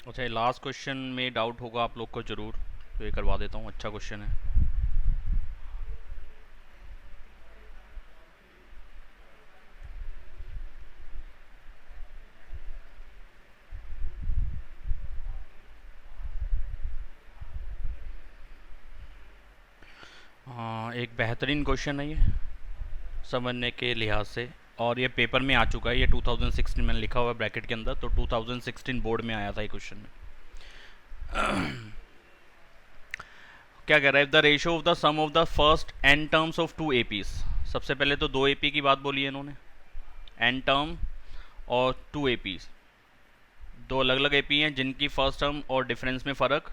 अच्छा, ये last question में डाउट होगा आप लोग को ज़रूर, तो ये करवा देता हूँ। अच्छा क्वेश्चन है। हाँ, एक बेहतरीन क्वेश्चन है ये समझने के लिहाज से। और ये पेपर में आ चुका है, ये 2016 में लिखा हुआ है ब्रैकेट के अंदर, तो 2016 बोर्ड में आया था ये क्वेश्चन में। क्या कह रहा है, the ratio of the sum of the first n terms of two APs. सबसे पहले तो दो एपी की बात बोली है इन्होंने, एन टर्म और टू एपीज। दो अलग अलग एपी हैं जिनकी फर्स्ट टर्म और डिफरेंस में फ़र्क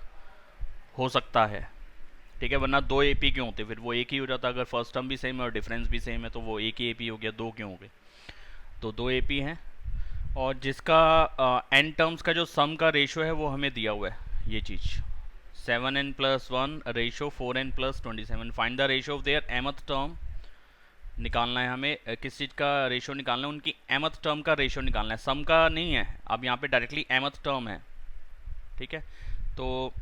हो सकता है, ठीक है। वरना दो एपी क्यों होते, फिर वो एक ही हो जाता। अगर फर्स्ट टर्म भी सेम है और डिफरेंस भी सेम है तो वो एक ही एपी हो गया, दो क्यों हो गए। तो दो एपी हैं, और जिसका एन टर्म्स का जो सम का रेशो है वो हमें दिया हुआ है ये चीज़, 7n+1 ratio 4n+27। Find the ratio of their एमथ term. निकालना है हमें किस चीज़ का रेशो निकालना है, उनकी एमथ टर्म का रेशो निकालना है, सम का नहीं है। अब यहाँ पे डायरेक्टली एमथ टर्म है, ठीक है। तो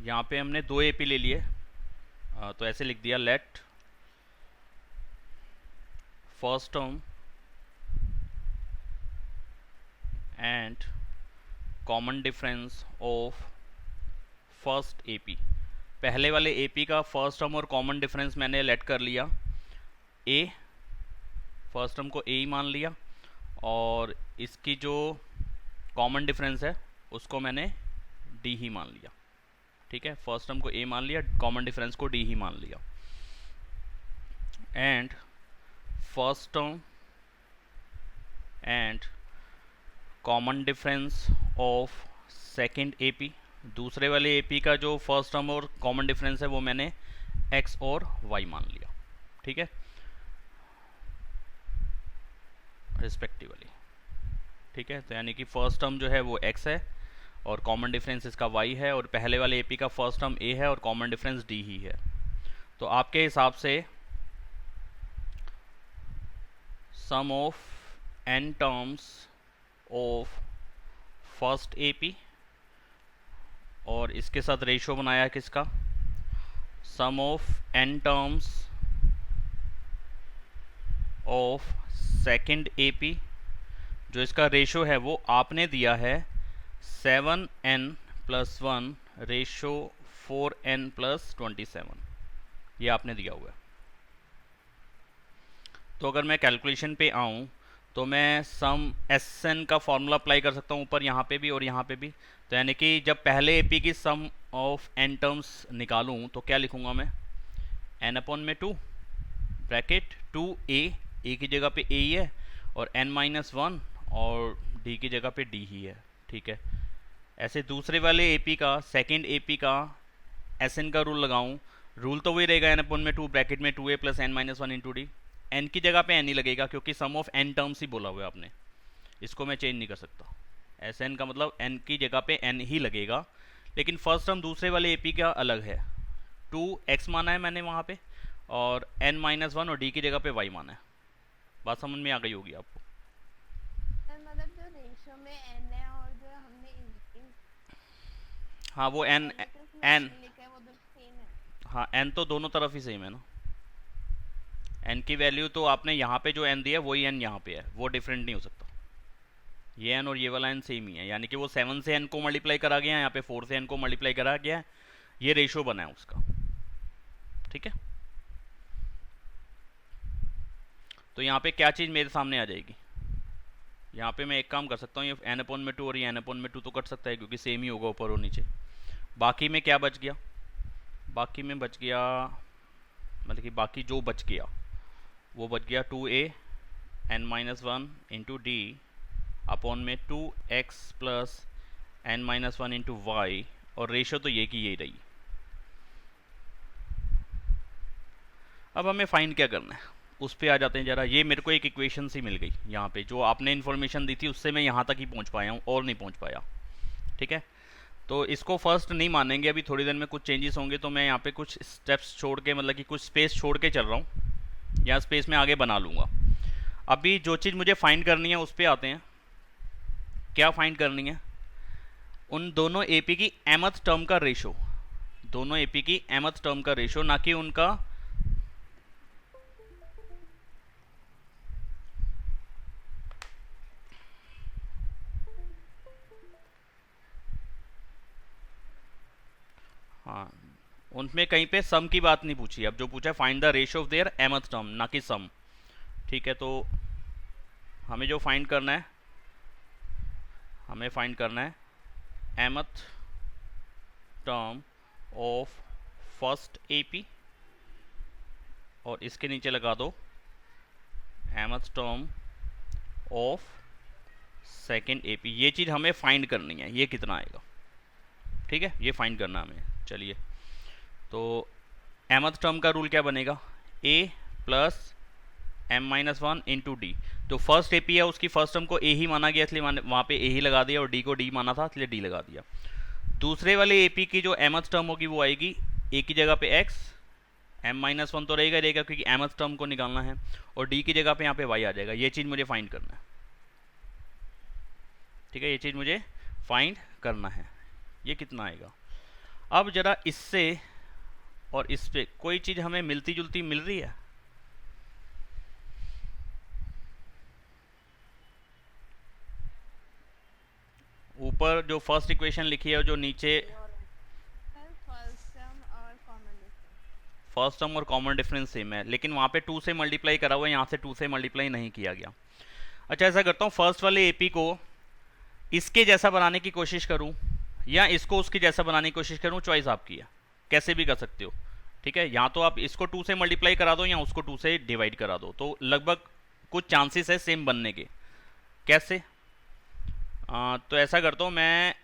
यहाँ पे हमने दो एपी ले लिए, तो ऐसे लिख दिया, let first term and common difference of first AP. पहले वाले एपी का फर्स्ट टर्म और कॉमन डिफरेंस मैंने लेट कर लिया ए, फर्स्ट टर्म को ए ही मान लिया, और इसकी जो कॉमन डिफरेंस है उसको मैंने डी ही मान लिया, ठीक है। फर्स्ट टर्म को ए मान लिया, कॉमन डिफरेंस को डी ही मान लिया। And first term and common difference of second AP. दूसरे वाले एपी का जो फर्स्ट टर्म और कॉमन डिफरेंस है वो मैंने एक्स और वाई मान लिया, ठीक है, रिस्पेक्टिवली, ठीक है। तो यानी कि फर्स्ट टर्म जो है वो एक्स है और कॉमन डिफरेंस इसका वाई है, और पहले वाले एपी का फर्स्ट टर्म ए है और कॉमन डिफरेंस डी ही है। तो आपके हिसाब से sum of n terms of first AP, और इसके साथ रेशियो बनाया किसका, sum of n terms of second AP, जो इसका रेशियो है वो आपने दिया है 7n+1 रेशियो 4n+27, ये आपने दिया हुआ है। तो अगर मैं कैलकुलेशन पे आऊँ तो मैं सम एस एन का फॉर्मूला अप्लाई कर सकता हूँ ऊपर, यहाँ पे भी और यहाँ पे भी। तो यानी कि जब पहले एपी की सम ऑफ एन टर्म्स निकालूँ तो क्या लिखूँगा मैं, n/2 ब्रैकेट 2a की जगह पे a ही है, और n-1 और d की जगह पे d ही है, ठीक है। ऐसे दूसरे वाले एपी का, सेकेंड एपी का एस एन का रूल लगाऊँ, रूल तो वही रहेगा, n/2 ब्रैकेट में 2a + n-1 into D. N की जगह पे एन ही लगेगा क्योंकि सम ऑफ एन टर्म्स ही बोला हुआ है आपने, इसको मैं चेंज नहीं कर सकता। एस एन का मतलब एन की जगह पे एन ही लगेगा। लेकिन फर्स्ट टर्म दूसरे वाले एपी का अलग है, 2x माना है मैंने वहाँ पे, और n-1 और d की जगह पे y माना है। बात समझ में आ गई होगी आपको। सर मतलब जो रेशो में एन है और जो हमने हाँ, वो n पॉलिटिक्स में n एन लिखा है वो तो सेम है। हाँ, n तो दोनों तरफ ही सेम है ना। n की वैल्यू तो आपने यहाँ पे जो n दिया है वही n यहाँ पे है, वो डिफरेंट नहीं हो सकता। ये n और ये वाला n सेम ही है, यानी कि वो 7 से n को मल्टीप्लाई करा गया है, यहाँ पे 4 से n को मल्टीप्लाई करा गया है, ये रेशियो बना है उसका, ठीक है। तो यहाँ पे क्या चीज़ मेरे सामने आ जाएगी, यहाँ पे मैं एक काम कर सकता हूँ, ये n/2 और ये n/2 तो कट सकता है क्योंकि सेम ही होगा ऊपर और नीचे। बाकी में क्या बच गया, बाकी में बच गया, मतलब कि बाकी जो बच गया वो बच गया 2a n-1 into D upon में 2x + n-1 इंटू वाई, और रेशो तो ये की यही रही। अब हमें फाइंड क्या करना है, उस पर आ जाते हैं ज़रा। ये मेरे को एक इक्वेशन सी मिल गई यहाँ पे, जो आपने इन्फॉर्मेशन दी थी उससे मैं यहाँ तक ही पहुँच पाया हूँ और नहीं पहुँच पाया, ठीक है। तो इसको फर्स्ट नहीं मानेंगे, अभी थोड़ी देर में कुछ चेंजेस होंगे, तो मैं यहाँ पे कुछ स्टेप्स छोड़ के, मतलब कि कुछ स्पेस छोड़ के चल रहा हूँ, यहाँ स्पेस में आगे बना लूँगा। अभी जो चीज़ मुझे फाइंड करनी है उस पर आते हैं। क्या फाइंड करनी है? उन दोनों एपी की mth टर्म का रेशो, दोनों एपी की mth टर्म का रेशो, ना कि उनका हाँ, उनमें कहीं पे सम की बात नहीं पूछी। अब जो पूछा है find the ratio of their mth term, ना कि सम। ठीक है, तो हमें जो फाइंड करना है, हमें फाइंड करना है mth term of first AP, और इसके नीचे लगा दो mth term of second AP. ये चीज़ हमें फाइंड करनी है, ये कितना आएगा। ठीक है, ये फाइंड करना है हमें। चलिए, तो mth टर्म का रूल क्या बनेगा? a plus m minus one into d. तो फर्स्ट एपी है उसकी फर्स्ट टर्म को a ही माना गया, इसलिए वहाँ पे a ही लगा दिया, और d को d माना था इसलिए d लगा दिया। दूसरे वाले एपी की जो mth टर्म होगी वो आएगी a की जगह पे x, m माइनस वन तो रहेगा क्योंकि mth टर्म को निकालना है, और d की जगह पे यहाँ पे y आ जाएगा। ये चीज़ मुझे फाइंड करना है। ठीक है, ये चीज़ मुझे फाइंड करना है। ये कितना आएगा? अब जरा इससे और इस पे कोई चीज़ हमें मिलती जुलती मिल रही है? ऊपर जो फर्स्ट इक्वेशन लिखी है और जो नीचे फर्स्ट टर्म और कॉमन डिफरेंस सेम है, लेकिन वहाँ पे 2 से मल्टीप्लाई करा हुआ है, यहाँ से 2 से मल्टीप्लाई नहीं किया गया। अच्छा, ऐसा करता हूँ, फर्स्ट वाले एपी को इसके जैसा बनाने की कोशिश करूँ या इसको उसके जैसा बनाने की कोशिश करूँ, चॉइस आपकी है, कैसे भी कर सकते हो। ठीक है, या तो आप इसको 2 से मल्टीप्लाई करा दो या उसको 2 से डिवाइड करा दो, तो लगभग कुछ चांसेस है सेम बनने के। कैसे? तो ऐसा करता हूँ मैं,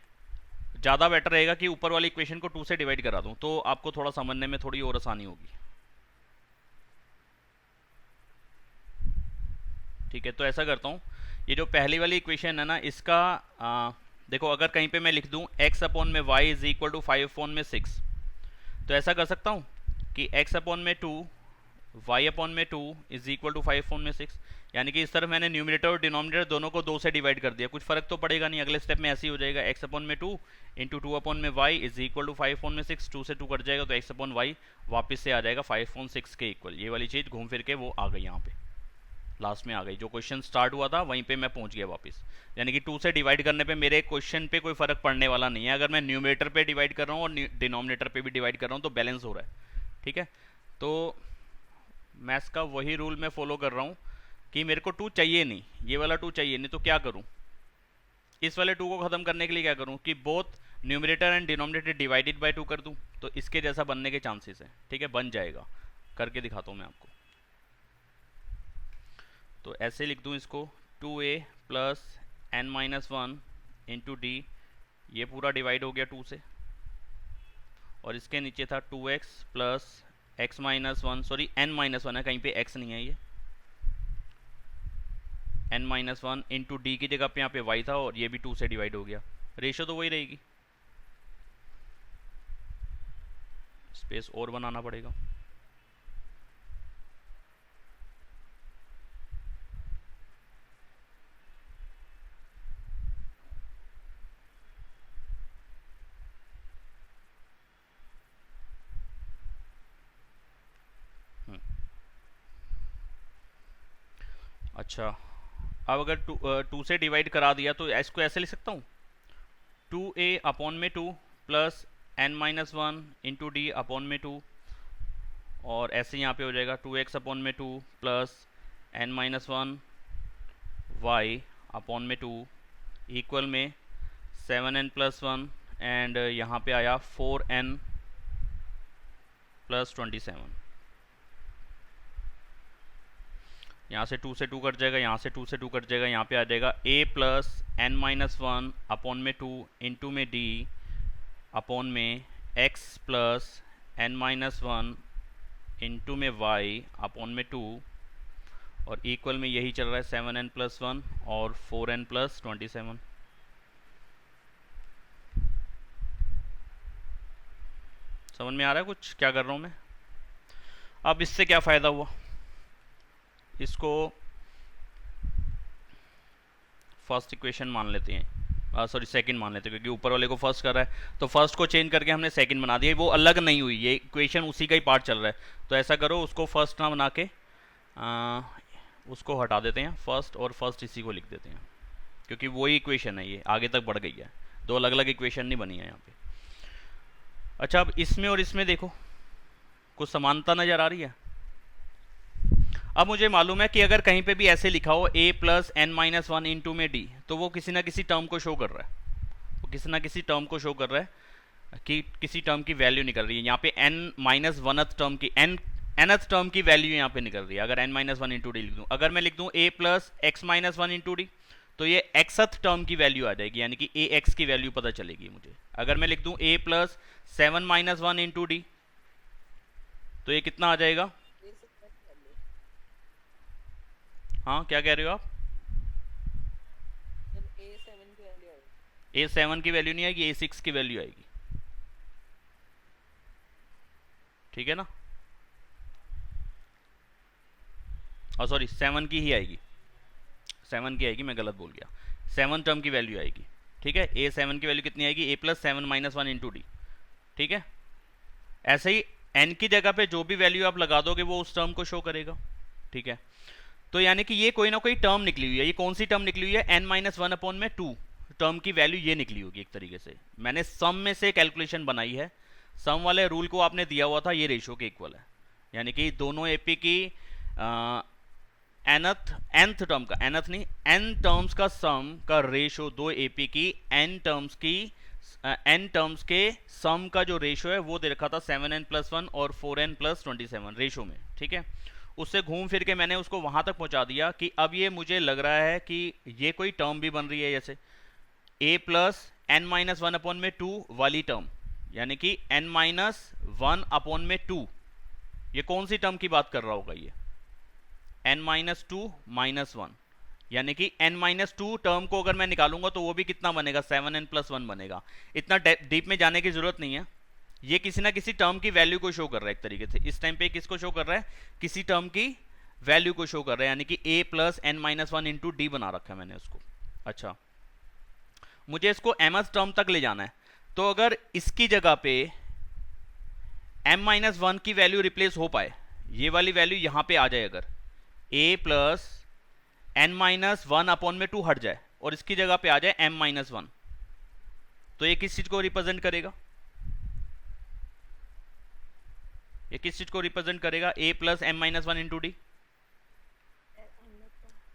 ज़्यादा बेटर रहेगा कि ऊपर वाली इक्वेशन को 2 से डिवाइड करा दूँ, तो आपको थोड़ा समझने में थोड़ी और आसानी होगी। ठीक है, तो ऐसा करता हूँ, ये जो पहली वाली इक्वेशन है ना, इसका देखो, अगर कहीं पे मैं लिख दूँ x अपॉन में y is equal to 5 upon में 6, तो ऐसा कर सकता हूँ कि x अपॉन में 2, y अपॉन में 2 इज इक्वल टू 5 अपॉन में 6। यानी कि इस तरफ मैंने न्यूमरेटर और डिनोमिनेटर दोनों को 2 से डिवाइड कर दिया, कुछ फर्क तो पड़ेगा नहीं। अगले स्टेप में ऐसे ही हो जाएगा, x अपॉन में 2 इंटू 2 अपॉन में y is equal to 5 upon में 6, 2 से 2 कट जाएगा, तो x अपॉन y वापस से आ जाएगा 5 अपॉन 6 के इक्वल। ये वाली चीज़ घूम फिर के वो आ गई, यहाँ पे लास्ट में आ गई। जो क्वेश्चन स्टार्ट हुआ था वहीं पे मैं पहुंच गया वापस। यानी कि 2 से डिवाइड करने पे मेरे क्वेश्चन पे कोई फर्क पड़ने वाला नहीं है। अगर मैं न्यूमरेटर पे डिवाइड कर रहा हूँ और डिनोमिनेटर पे भी डिवाइड कर रहा हूँ तो बैलेंस हो रहा है। ठीक है, तो मैथ्स का वही रूल मैं फॉलो कर रहा हूँ कि मेरे को 2 चाहिए नहीं, ये वाला 2 चाहिए नहीं, तो क्या करूँ? इस वाले 2 को ख़त्म करने के लिए क्या करूँ कि both numerator and denominator divided by 2 कर दूँ, तो इसके जैसा बनने के चांसेस हैं। ठीक है, बन जाएगा, करके दिखाता हूँ मैं आपको। तो ऐसे लिख दूँ इसको, 2a plus n minus one into D, ये पूरा डिवाइड हो गया 2 से, और इसके नीचे था 2x plus x minus one, sorry n minus one है, कहीं पे x नहीं है, ये n minus one into D की जगह पे यहाँ पे y था, और ये भी 2 से डिवाइड हो गया। रेशो तो वही रहेगी, स्पेस और बनाना पड़ेगा। अच्छा, अब अगर 2 से डिवाइड करा दिया तो इसको ऐसे लिख सकता हूँ, 2a अपॉन में 2 plus n minus one into D upon में 2, और ऐसे यहाँ पे हो जाएगा 2x अपॉन में 2 plus n minus one y upon में 2 इक्वल में 7n प्लस वन, एंड यहाँ पे आया 4n प्लस 27। यहाँ से 2 से 2 कट जाएगा, यहाँ से 2 से 2 कट जाएगा, यहाँ पे आ जाएगा a plus n minus one upon में 2 इंटू में d अपॉन में x plus n minus one into में y अपॉन में 2, और इक्वल में यही चल रहा है 7n प्लस वन और 4n प्लस 27। समझ में आ रहा है कुछ क्या कर रहा हूँ मैं? अब इससे क्या फ़ायदा हुआ? इसको फर्स्ट इक्वेशन मान लेते हैं, सॉरी सेकंड मान लेते हैं, क्योंकि ऊपर वाले को फर्स्ट कर रहा है तो फर्स्ट को चेंज करके हमने सेकंड बना दिया, वो अलग नहीं हुई, ये इक्वेशन उसी का ही पार्ट चल रहा है। तो ऐसा करो, उसको फर्स्ट ना बना के उसको हटा देते हैं फर्स्ट, और फर्स्ट इसी को लिख देते हैं, क्योंकि वही इक्वेशन है, ये आगे तक बढ़ गई है, दो अलग अलग इक्वेशन नहीं बनी है यहाँ पे। अच्छा, अब इसमें और इसमें देखो कुछ समानता नज़र आ रही है। अब मुझे मालूम है कि अगर कहीं पे भी ऐसे लिखा हो a plus n minus one into में d, तो वो किसी ना किसी टर्म को शो कर रहा है, वो किसी ना किसी टर्म को शो कर रहा है कि किसी टर्म की वैल्यू निकल रही है। यहाँ पे n माइनस वनथ टर्म की nth टर्म की वैल्यू यहाँ पे निकल रही है। अगर n minus one into D लिख दूँ, अगर मैं लिख दूँ a plus x minus one into d, तो ये xth टर्म की वैल्यू आ जाएगी, यानी कि ax की वैल्यू पता चलेगी मुझे। अगर मैं लिख दूँ a plus seven minus one into d, तो ये कितना आ जाएगा? हाँ, क्या कह रहे हो आप? a7 की वैल्यू नहीं आएगी, a6 की वैल्यू आएगी, ठीक है ना? सॉरी 7 की ही आएगी, 7 की आएगी, मैं गलत बोल गया, 7 टर्म की वैल्यू आएगी, ठीक है। a7 की वैल्यू कितनी आएगी? a plus seven minus one into D, ठीक है। ऐसे ही n की जगह पे जो भी वैल्यू आप लगा दोगे वो उस टर्म को शो करेगा, ठीक है। तो यानी कि ये कोई ना कोई टर्म निकली हुई है। ये कौन सी टर्म निकली हुई है? n माइनस वन अपॉन में 2 टर्म की वैल्यू ये निकली होगी। एक तरीके से मैंने सम में से कैलकुलेशन बनाई है, सम वाले रूल को आपने दिया हुआ था, ये रेशो के इक्वल है, यानी कि दोनों एपी की nth टर्म का, nth नहीं, n टर्म्स का सम का रेशो, दो एपी की n टर्म्स के सम का जो रेशो है वो दे रखा था 7n प्लस वन और 4n प्लस 27 रेशो में, ठीक है। उससे घूम फिर के मैंने उसको वहां तक पहुंचा दिया कि अब ये मुझे लग रहा है कि ये कोई टर्म भी बन रही है, जैसे a plus n minus one upon में 2 वाली टर्म, यानी कि n माइनस वन अपॉन में 2, ये कौन सी टर्म की बात कर रहा होगा? ये n minus two minus one, यानी कि n माइनस टू टर्म को अगर मैं निकालूंगा तो वो भी कितना बनेगा? 7n प्लस वन बनेगा। इतना डीप में जाने की जरूरत नहीं है, ये किसी ना किसी टर्म की वैल्यू को शो कर रहा है एक तरीके से। इस टाइम पे किसको शो कर रहा है? किसी टर्म की वैल्यू को शो कर रहा है, यानी कि a plus n minus one into d बना रखा है मैंने उसको। अच्छा, मुझे इसको mth टर्म तक ले जाना है, तो अगर इसकी जगह पे m माइनस वन की वैल्यू रिप्लेस हो पाए, ये वाली वैल्यू यहां पे आ जाए, अगर a plus n minus one upon में 2 हट जाए और इसकी जगह पे आ जाए m माइनस वन, तो ये किस चीज को रिप्रेजेंट करेगा? ये किस चीज को रिप्रेजेंट करेगा? a plus m minus one into d,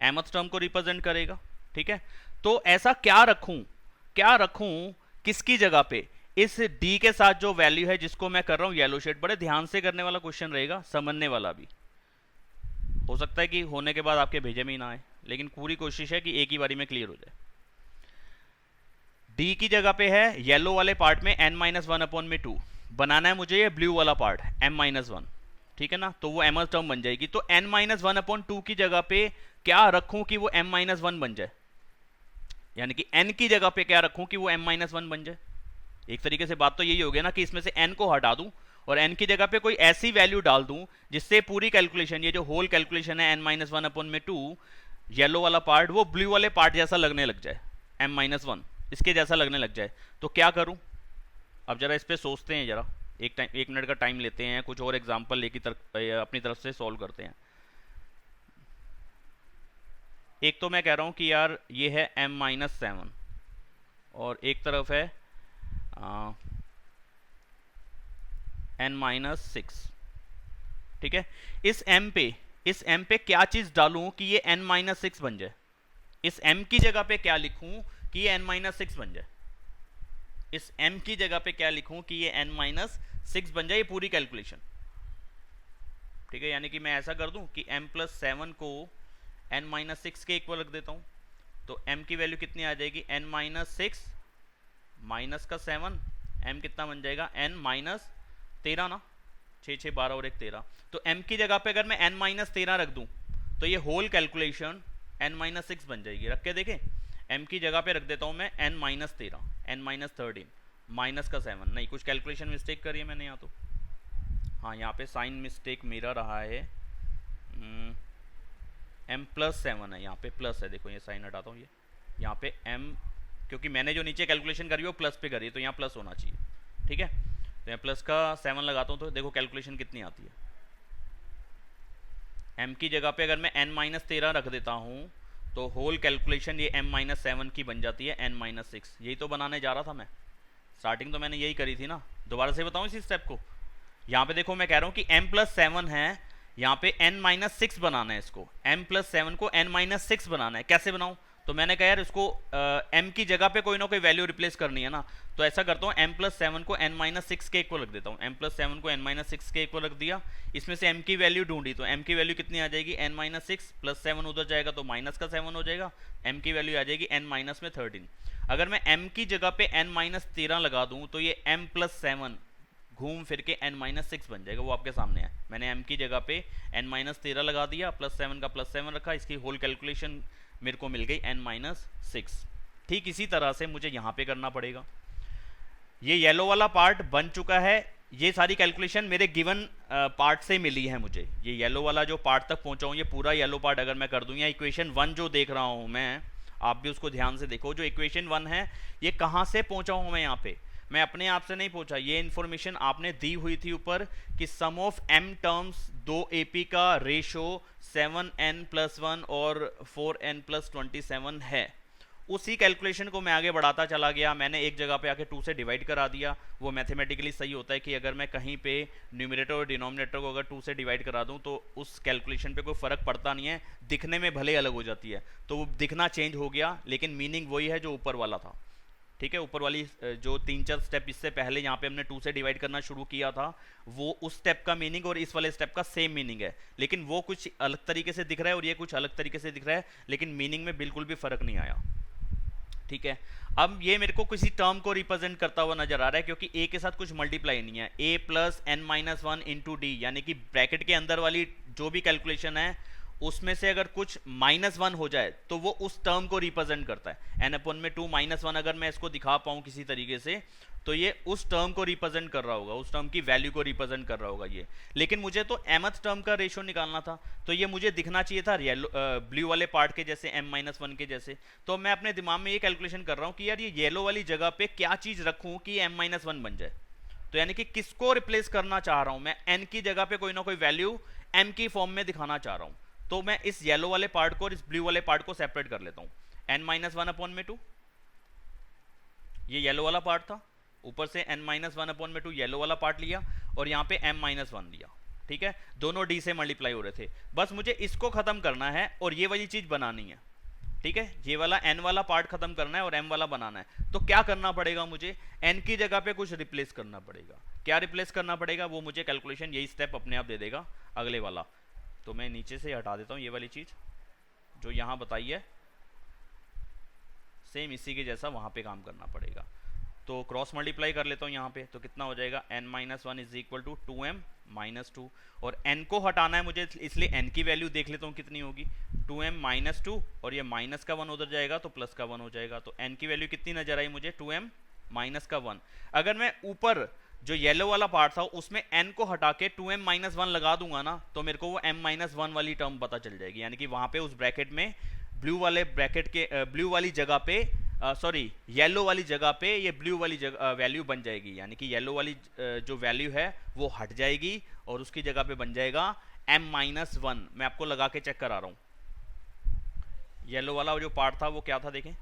mth term को रिप्रेजेंट करेगा, ठीक है। तो ऐसा क्या रखूं किसकी जगह पे? इस d के साथ जो वैल्यू है जिसको मैं कर रहा हूं येलो शेड, बड़े ध्यान से करने वाला क्वेश्चन रहेगा, समझने वाला भी। हो सकता है कि होने के बाद आपके भेजे में ही ना आए, लेकिन पूरी कोशिश है कि एक ही बारी में क्लियर हो जाए। d की जगह पे है येलो वाले पार्ट में n माइनस वन अपॉन में 2, बनाना है मुझे ये ब्लू वाला पार्ट m माइनस वन, ठीक है ना। तो वो mth टर्म बन जाएगी। तो n minus one upon two की जगह पे क्या रखूं कि वो m माइनस वन बन जाए, यानी कि n की जगह पे क्या रखूं कि वो m माइनस वन बन जाए। एक तरीके से बात तो यही हो गया ना कि इसमें से n को हटा दूं और n की जगह पे कोई ऐसी वैल्यू डाल दूं जिससे पूरी कैलकुलेशन, ये जो होल कैलकुलेशन है n माइनस वन अपॉन में 2, येलो वाला पार्ट वो ब्लू वाले पार्ट जैसा लगने लग जाए, m माइनस वन इसके जैसा लगने लग जाए। तो क्या करूं? अब जरा इस पे सोचते हैं, जरा एक मिनट का टाइम लेते हैं, कुछ और एग्जांपल लेके अपनी तरफ से सॉल्व करते हैं। एक तो मैं कह रहा हूं कि यार ये है m माइनस सेवन और एक तरफ है n माइनस सिक्स, ठीक है। इस m पे क्या चीज डालूं कि ये n माइनस सिक्स बन जाए? इस m की जगह पे क्या लिखूं कि ये n माइनस सिक्स बन जाए? इस m की जगह पे क्या लिखूं कि ये n माइनस सिक्स बन जाए, ये पूरी कैलकुलेशन, ठीक है। यानी कि मैं ऐसा कर दूं कि m प्लस सेवन को n माइनस सिक्स के इक्वल रख देता हूं, तो m की वैल्यू कितनी आ जाएगी? n माइनस सिक्स माइनस का सेवन, m कितना बन जाएगा? n माइनस 13 ना, 6 6 12 और 1 13। तो m की जगह पे अगर मैं n माइनस 13 रख दूं तो ये whole calculation n minus six बन जाएगी। रख के देखें, m की जगह पे रख देता हूं मैं n minus 13, n minus 13 minus का 7, नहीं कुछ कैलकुलेशन मिस्टेक करी है मैंने यहाँ तो, हाँ यहाँ पे साइन मिस्टेक मेरा रहा है, m प्लस सेवन है, यहाँ पे प्लस है, देखो ये साइन हटाता हूँ, ये यहाँ पे m, क्योंकि मैंने जो नीचे कैलकुलेशन करी वो प्लस पे करी, तो यहाँ प्लस होना चाहिए। ठीक है, तो यहाँ प्लस का 7 लगाता हूँ तो देखो कैलकुलेशन कितनी आती है। m की जगह पे अगर मैं n-13 रख देता हूँ तो होल कैलकुलेशन ये m-7 की बन जाती है n-6। यही तो बनाने जा रहा था मैं, स्टार्टिंग तो मैंने यही करी थी ना। दोबारा से बताऊँ इसी स्टेप को। यहाँ पे देखो मैं कह रहा हूँ कि m+7 है, यहाँ पे n-6 बनाना है इसको, m+7 को n-6 बनाना है। कैसे बनाऊँ? तो मैंने कहा यार इसको m की जगह पे कोई ना कोई वैल्यू रिप्लेस करनी है ना, तो ऐसा करता हूँ m+7 को n-6 के इक्वल रख देता हूँ। m+7 को n-6 के इक्वल रख दिया, इसमें से m की वैल्यू ढूंढी, तो m की वैल्यू कितनी आ जाएगी, n-6 प्लस 7 उधर जाएगा तो माइनस का 7 हो जाएगा, m की वैल्यू आ जाएगी n-13। अगर मैं m की जगह पे n-13 लगा दूँ तो ये m+7 घूम फिर के n-6 बन जाएगा, वो आपके सामने है। मैंने m की जगह पे n-13 लगा दिया, प्लस 7 का प्लस 7 रखा, इसकी होल कैलकुलेशन मेरे को मिल गई n-6। ठीक इसी तरह से मुझे यहाँ पे करना पड़ेगा। ये येलो वाला पार्ट बन चुका है, ये सारी कैलकुलेशन मेरे गिवन पार्ट से मिली है मुझे। ये येलो वाला जो पार्ट तक पहुंचा हूँ, ये पूरा येलो पार्ट अगर मैं कर दूँ, या इक्वेशन 1 जो देख रहा हूँ मैं, आप भी उसको ध्यान से देखो। जो इक्वेशन 1 है ये कहाँ से पहुंचा हूँ मैं, यहाँ पे मैं अपने आप से नहीं पहुंचा, ये इन्फॉर्मेशन आपने दी हुई थी ऊपर कि सम ऑफ m टर्म्स 2 AP का रेशो 7n+1 और 4n+27 है। उसी कैलकुलेशन को मैं आगे बढ़ाता चला गया। मैंने एक जगह पे आके 2 से डिवाइड करा दिया। वो मैथमेटिकली सही होता है कि अगर मैं कहीं पे न्यूमरेटर और डिनोमिनेटर को अगर 2 से डिवाइड करा दूं तो उस कैलकुलेशन पे कोई फ़र्क पड़ता नहीं है, दिखने में भले अलग हो जाती है। तो वो दिखना चेंज हो गया, लेकिन मीनिंग वही है जो ऊपर वाला था। ठीक है, ऊपर वाली जो 3-4 स्टेप इससे पहले यहाँ पे हमने 2 से डिवाइड करना शुरू किया था, वो उस स्टेप का मीनिंग और इस वाले स्टेप का सेम मीनिंग है, लेकिन वो कुछ अलग तरीके से दिख रहा है और ये कुछ अलग तरीके से दिख रहा है, लेकिन मीनिंग में बिल्कुल भी फर्क नहीं आया। ठीक है, अब ये मेरे को किसी टर्म को रिप्रेजेंट करता हुआ नजर आ रहा है, क्योंकि a के साथ कुछ मल्टीप्लाई नहीं है। a plus n-1 into D, यानी कि ब्रैकेट के अंदर वाली जो भी कैलकुलेशन है उसमें से अगर कुछ -1 हो जाए तो वो उस टर्म को रिप्रेजेंट करता है। n/2 -1 अगर मैं इसको दिखा पाऊँ किसी तरीके से, तो ये उस टर्म को रिप्रेजेंट कर रहा होगा, उस टर्म की वैल्यू को रिप्रेजेंट कर रहा होगा ये। लेकिन मुझे तो mth टर्म का रेशो निकालना था, तो ये मुझे दिखना चाहिए था येलो ब्लू वाले पार्ट के जैसे, m-1 के जैसे। तो मैं अपने दिमाग में ये कैलकुलेशन कर रहा हूँ कि यार ये येलो वाली जगह पे क्या चीज़ रखूँ कि m-1 बन जाए। तो यानी कि किसको रिप्लेस करना चाह रहा हूँ मैं, n की जगह पे कोई ना कोई वैल्यू m की फॉर्म में दिखाना चाह रहा हूँ। तो मैं इस येलो वाले पार्ट को और इस ब्लू वाले पार्ट को सेपरेट कर लेता हूँ। n-1/2, ये येलो वाला पार्ट था, ऊपर से n-1/2 येलो वाला पार्ट लिया और यहाँ पे m-1 दिया। ठीक है, दोनों d से मल्टीप्लाई हो रहे थे, बस मुझे इसको खत्म करना है और ये वाली चीज बनानी है। ठीक है, ये वाला n वाला पार्ट खत्म करना है और m वाला बनाना है। तो क्या करना पड़ेगा मुझे, n की जगह पे कुछ रिप्लेस करना पड़ेगा। क्या रिप्लेस करना पड़ेगा, वो मुझे कैलकुलेशन यही स्टेप अपने आप दे देगा अगले वाला। तो मैं नीचे से हटा देता हूँ ये वाली चीज जो यहाँ बताई है, सेम इसी के जैसा वहाँ पे काम करना पड़ेगा। तो क्रॉस मल्टीप्लाई कर लेता हूँ यहाँ पे, तो कितना हो जाएगा, n-1 is equal to 2m-2, और n को हटाना है मुझे, इसलिए n की वैल्यू देख लेता हूँ कितनी होगी, 2m-2, और ये माइनस का 1 उधर जाएगा तो प्लस का 1 हो जाएगा। तो n की वैल्यू कितनी नजर आई मुझे, 2m-1। अगर मैं ऊपर जो येलो वाला पार्ट था उसमें n को हटा के 2m-1 लगा दूंगा ना, तो मेरे को वो m-1 वाली टर्म पता चल जाएगी। यानी कि वहां पे उस ब्रैकेट में ब्लू वाले ब्रैकेट के ब्लू वाली जगह पे सॉरी येलो वाली जगह पे ये ब्लू वाली वैल्यू बन जाएगी। यानी कि येलो वाली जो वैल्यू है वो हट जाएगी और उसकी जगह पे बन जाएगा m-1। मैं आपको लगा के चेक करा रहा हूँ। येलो वाला जो पार्ट था वो क्या था, देखें,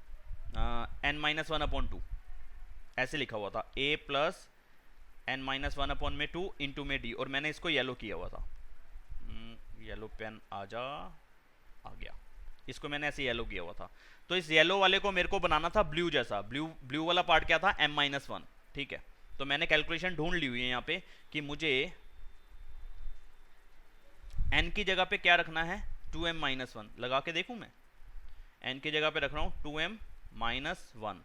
n-1/2 ऐसे लिखा हुआ था, a प्लस n-1/2 इंटू में d, और मैंने इसको येलो किया हुआ था। येलो पेन आ गया, इसको मैंने ऐसे येलो किया हुआ था। तो इस येलो वाले को मेरे को बनाना था ब्लू जैसा। ब्लू वाला पार्ट क्या था, m-1। ठीक है, तो मैंने कैलकुलेशन ढूंढ ली हुई है यहाँ पे कि मुझे n की जगह पे क्या रखना है, 2m-1 लगा के देखूं मैं। n की जगह पे रख रहा हूँ 2m-1,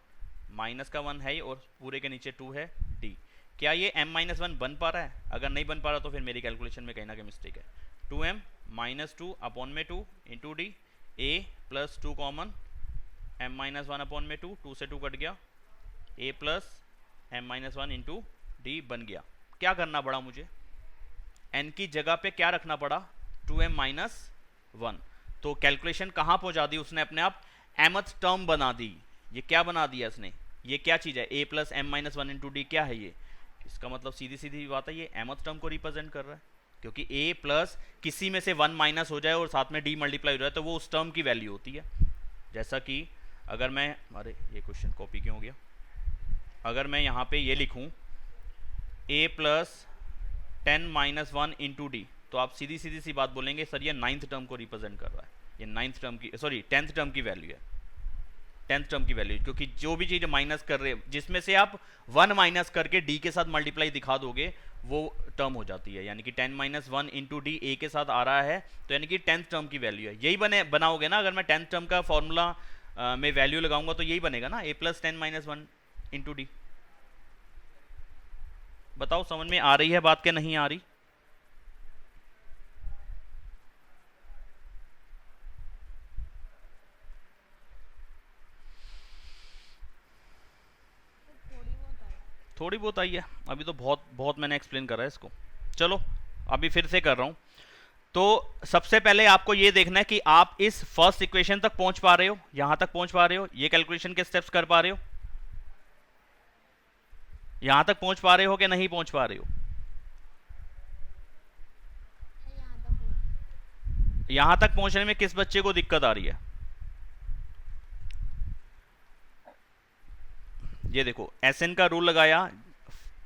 माइनस का 1 है ही और पूरे के नीचे 2 है d। क्या ये m-1 बन पा रहा है? अगर नहीं बन पा रहा तो फिर मेरी कैलकुलेशन में कहीं ना कहीं मिस्टेक है। 2m-2/2 into D, a plus 2 common, m-1/2, 2 से 2 कट गया, a plus m-1 into D बन गया। क्या करना पड़ा मुझे, n की जगह पे क्या रखना पड़ा, 2m-1। तो कैलकुलेशन कहाँ पहुँचा दी उसने अपने आप, mth टर्म बना दी। ये क्या बना दिया इसने, ये क्या चीज है, a plus m minus one into d क्या है ये, इसका मतलब सीधी सीधी बात है ये mth टर्म को रिप्रेजेंट कर रहा है, क्योंकि a प्लस किसी में से 1 माइनस हो जाए और साथ में d मल्टीप्लाई हो जाए तो वो उस टर्म की वैल्यू होती है। जैसा कि अगर मैं, अरे ये क्वेश्चन कॉपी क्यों हो गया, अगर मैं यहाँ पे ये लिखूँ a plus 10 minus one into d, तो आप सीधी सीधी सी बात बोलेंगे सर ये 9th टर्म को रिप्रेजेंट कर रहा है, ये 9th टर्म की, सॉरी 10th टर्म की वैल्यू है, 10th टर्म की वैल्यू, क्योंकि जो भी चीज़ माइनस कर रहे हैं जिसमें से आप 1 माइनस करके d के साथ मल्टीप्लाई दिखा दोगे वो टर्म हो जाती है। यानी कि 10 minus one into D A के साथ आ रहा है तो यानी कि 10th टर्म की वैल्यू है। यही बनाओगे ना, अगर मैं 10th टर्म का फॉर्मूला में वैल्यू लगाऊंगा तो यही बनेगा ना, a plus 10 minus one into D. बताओ समझ में आ रही है बात के नहीं आ रही? थोड़ी बहुत आई है, अभी तो बहुत बहुत मैंने एक्सप्लेन करा है इसको। चलो अभी फिर से कर रहा हूं। तो सबसे पहले आपको ये देखना है कि आप इस फर्स्ट इक्वेशन तक पहुंच पा रहे हो, यहां तक पहुंच पा रहे हो, ये कैलकुलेशन के स्टेप्स कर पा रहे हो, यहां तक पहुंच पा रहे हो कि नहीं पहुंच पा रहे हो? यहां तक पहुंचने में किस बच्चे को दिक्कत आ रही है? ये देखो एसएन का रूल लगाया,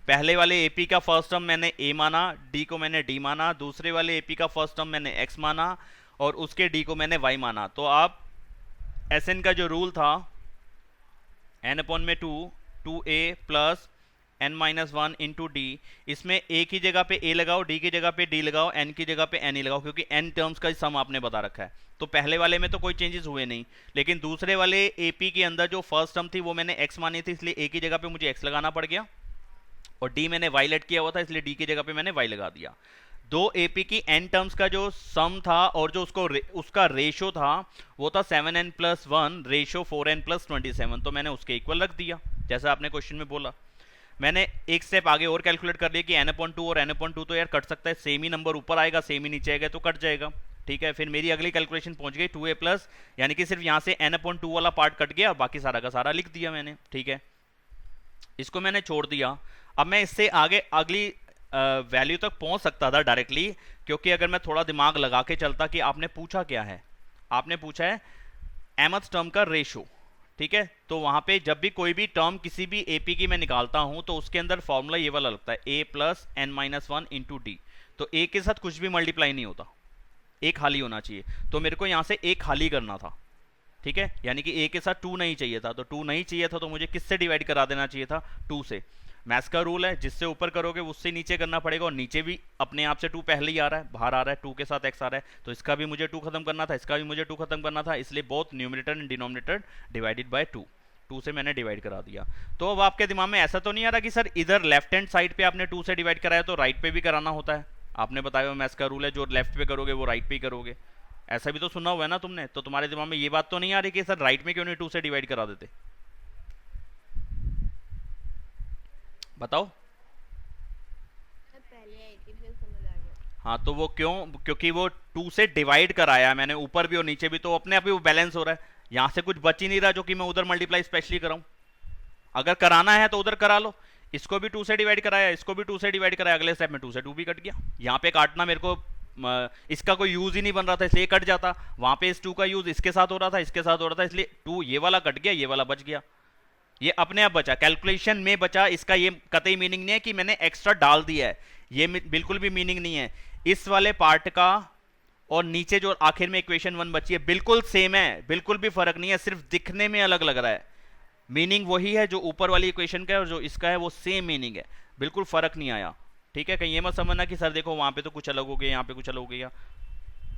पहले वाले एपी का फर्स्ट टर्म मैंने ए माना, डी को मैंने डी माना, दूसरे वाले एपी का फर्स्ट टर्म मैंने एक्स माना और उसके डी को मैंने वाई माना। तो आप एसएन का जो रूल था एन अपॉन में two a plus n minus one into d, इसमें ए की जगह पे ए लगाओ, डी की जगह पे डी लगाओ, एन की जगह पे एन ही लगाओ, क्योंकि एन टर्म्स का सम आपने बता रखा है। तो पहले वाले में तो कोई चेंजेस हुए नहीं, लेकिन दूसरे वाले एपी के अंदर जो फर्स्ट टर्म थी वो मैंने एक्स मानी थी, इसलिए ए की जगह पे मुझे एक्स लगाना पड़ गया, और डी मैंने वाई लेट किया हुआ था इसलिए डी की जगह पे मैंने वाई लगा दिया। दो एपी की एन टर्म्स का जो सम था और जो उसका रेशो था वो था 7n plus one ratio 4n plus 27, तो मैंने उसके इक्वल रख दिया जैसा आपने क्वेश्चन में बोला। मैंने एक स्टेप आगे और कैलकुलेट कर लिया कि n अपॉन टू और n अपॉन टू तो यार कट सकता है, सेम ही नंबर ऊपर आएगा सेम ही नीचे आएगा तो कट जाएगा, ठीक है। फिर मेरी अगली कैलकुलेशन पहुंच गई 2a प्लस, यानी कि सिर्फ यहाँ से n अपॉन टू वाला पार्ट कट गया, बाकी सारा का सारा लिख दिया मैंने, ठीक है। इसको मैंने छोड़ दिया। अब मैं इससे आगे अगली वैल्यू तक पहुंच सकता था डायरेक्टली, क्योंकि अगर मैं थोड़ा दिमाग लगा के चलता कि आपने पूछा क्या है, आपने पूछा है mth टर्म का रेशो, ठीक है। तो वहां पे जब भी कोई भी टर्म किसी भी एपी की मैं निकालता हूं तो उसके अंदर फॉर्मूला ये वाला लगता है a plus n minus one into d. तो a के साथ कुछ भी मल्टीप्लाई नहीं होता, एक खाली होना चाहिए, तो मेरे को यहां से एक खाली करना था, ठीक है। यानी कि a के साथ 2 नहीं चाहिए था, तो 2 नहीं चाहिए था तो मुझे किससे डिवाइड करा देना चाहिए था, 2 से। मैथ्स का रूल है जिससे ऊपर करोगे उससे नीचे करना पड़ेगा, और नीचे भी अपने आप से 2 पहले ही आ रहा है, बाहर आ रहा है, 2 के साथ x आ रहा है, तो इसका भी मुझे 2 खत्म करना था, इसका भी मुझे 2 खत्म करना था, इसलिए both numerator and denominator divided by 2 से मैंने डिवाइड करा दिया। तो अब आपके दिमाग में ऐसा तो नहीं आ रहा कि सर इधर लेफ्ट हैंड साइड पे आपने 2 से डिवाइड कराया तो राइट पे भी कराना होता है? आपने बताया हुआ मैथ्स का रूल है जो लेफ्ट पे करोगे वो राइट पे ही करोगे, ऐसा भी तो सुना हुआ है ना तुमने। तो तुम्हारे दिमाग में ये बात तो नहीं आ रही कि सर राइट में क्यों नहीं 2 से डिवाइड करा देते? बताओ। हाँ तो वो क्यों, क्योंकि वो 2 से डिवाइड कराया मैंने ऊपर भी और नीचे भी, तो अपने आप ही वो बैलेंस हो रहा है, यहां से कुछ बच ही नहीं रहा जो कि मैं उधर मल्टीप्लाई स्पेशली कराऊं। अगर कराना है तो उधर करा लो, इसको भी 2 से डिवाइड कराया, इसको भी 2 से डिवाइड कराया, अगले स्टेप में 2 से 2 भी कट गया। यहाँ पे काटना मेरे को इसका कोई यूज ही नहीं बन रहा था इसलिए कट जाता, वहां पे इस 2 का यूज इसके साथ हो रहा था, इसके साथ हो रहा था, इसलिए 2 ये वाला कट गया, ये वाला बच गया, ये अपने आप बचा, कैलकुलेशन में बचा। इसका ये कतई मीनिंग नहीं है कि मैंने एक्स्ट्रा डाल दिया है, ये बिल्कुल भी मीनिंग नहीं है। इस वाले पार्ट का और नीचे जो आखिर में इक्वेशन 1 बची है बिल्कुल सेम है, बिल्कुल भी फर्क नहीं है, सिर्फ दिखने में अलग लग रहा है। मीनिंग वही है जो ऊपर वाली इक्वेशन का है और जो इसका है वो सेम मीनिंग है, बिल्कुल फर्क नहीं आया, ठीक है। कहीं ये मत समझना कि सर देखो वहां पे तो कुछ अलग हो गया, यहाँ पे कुछ अलग हो गया,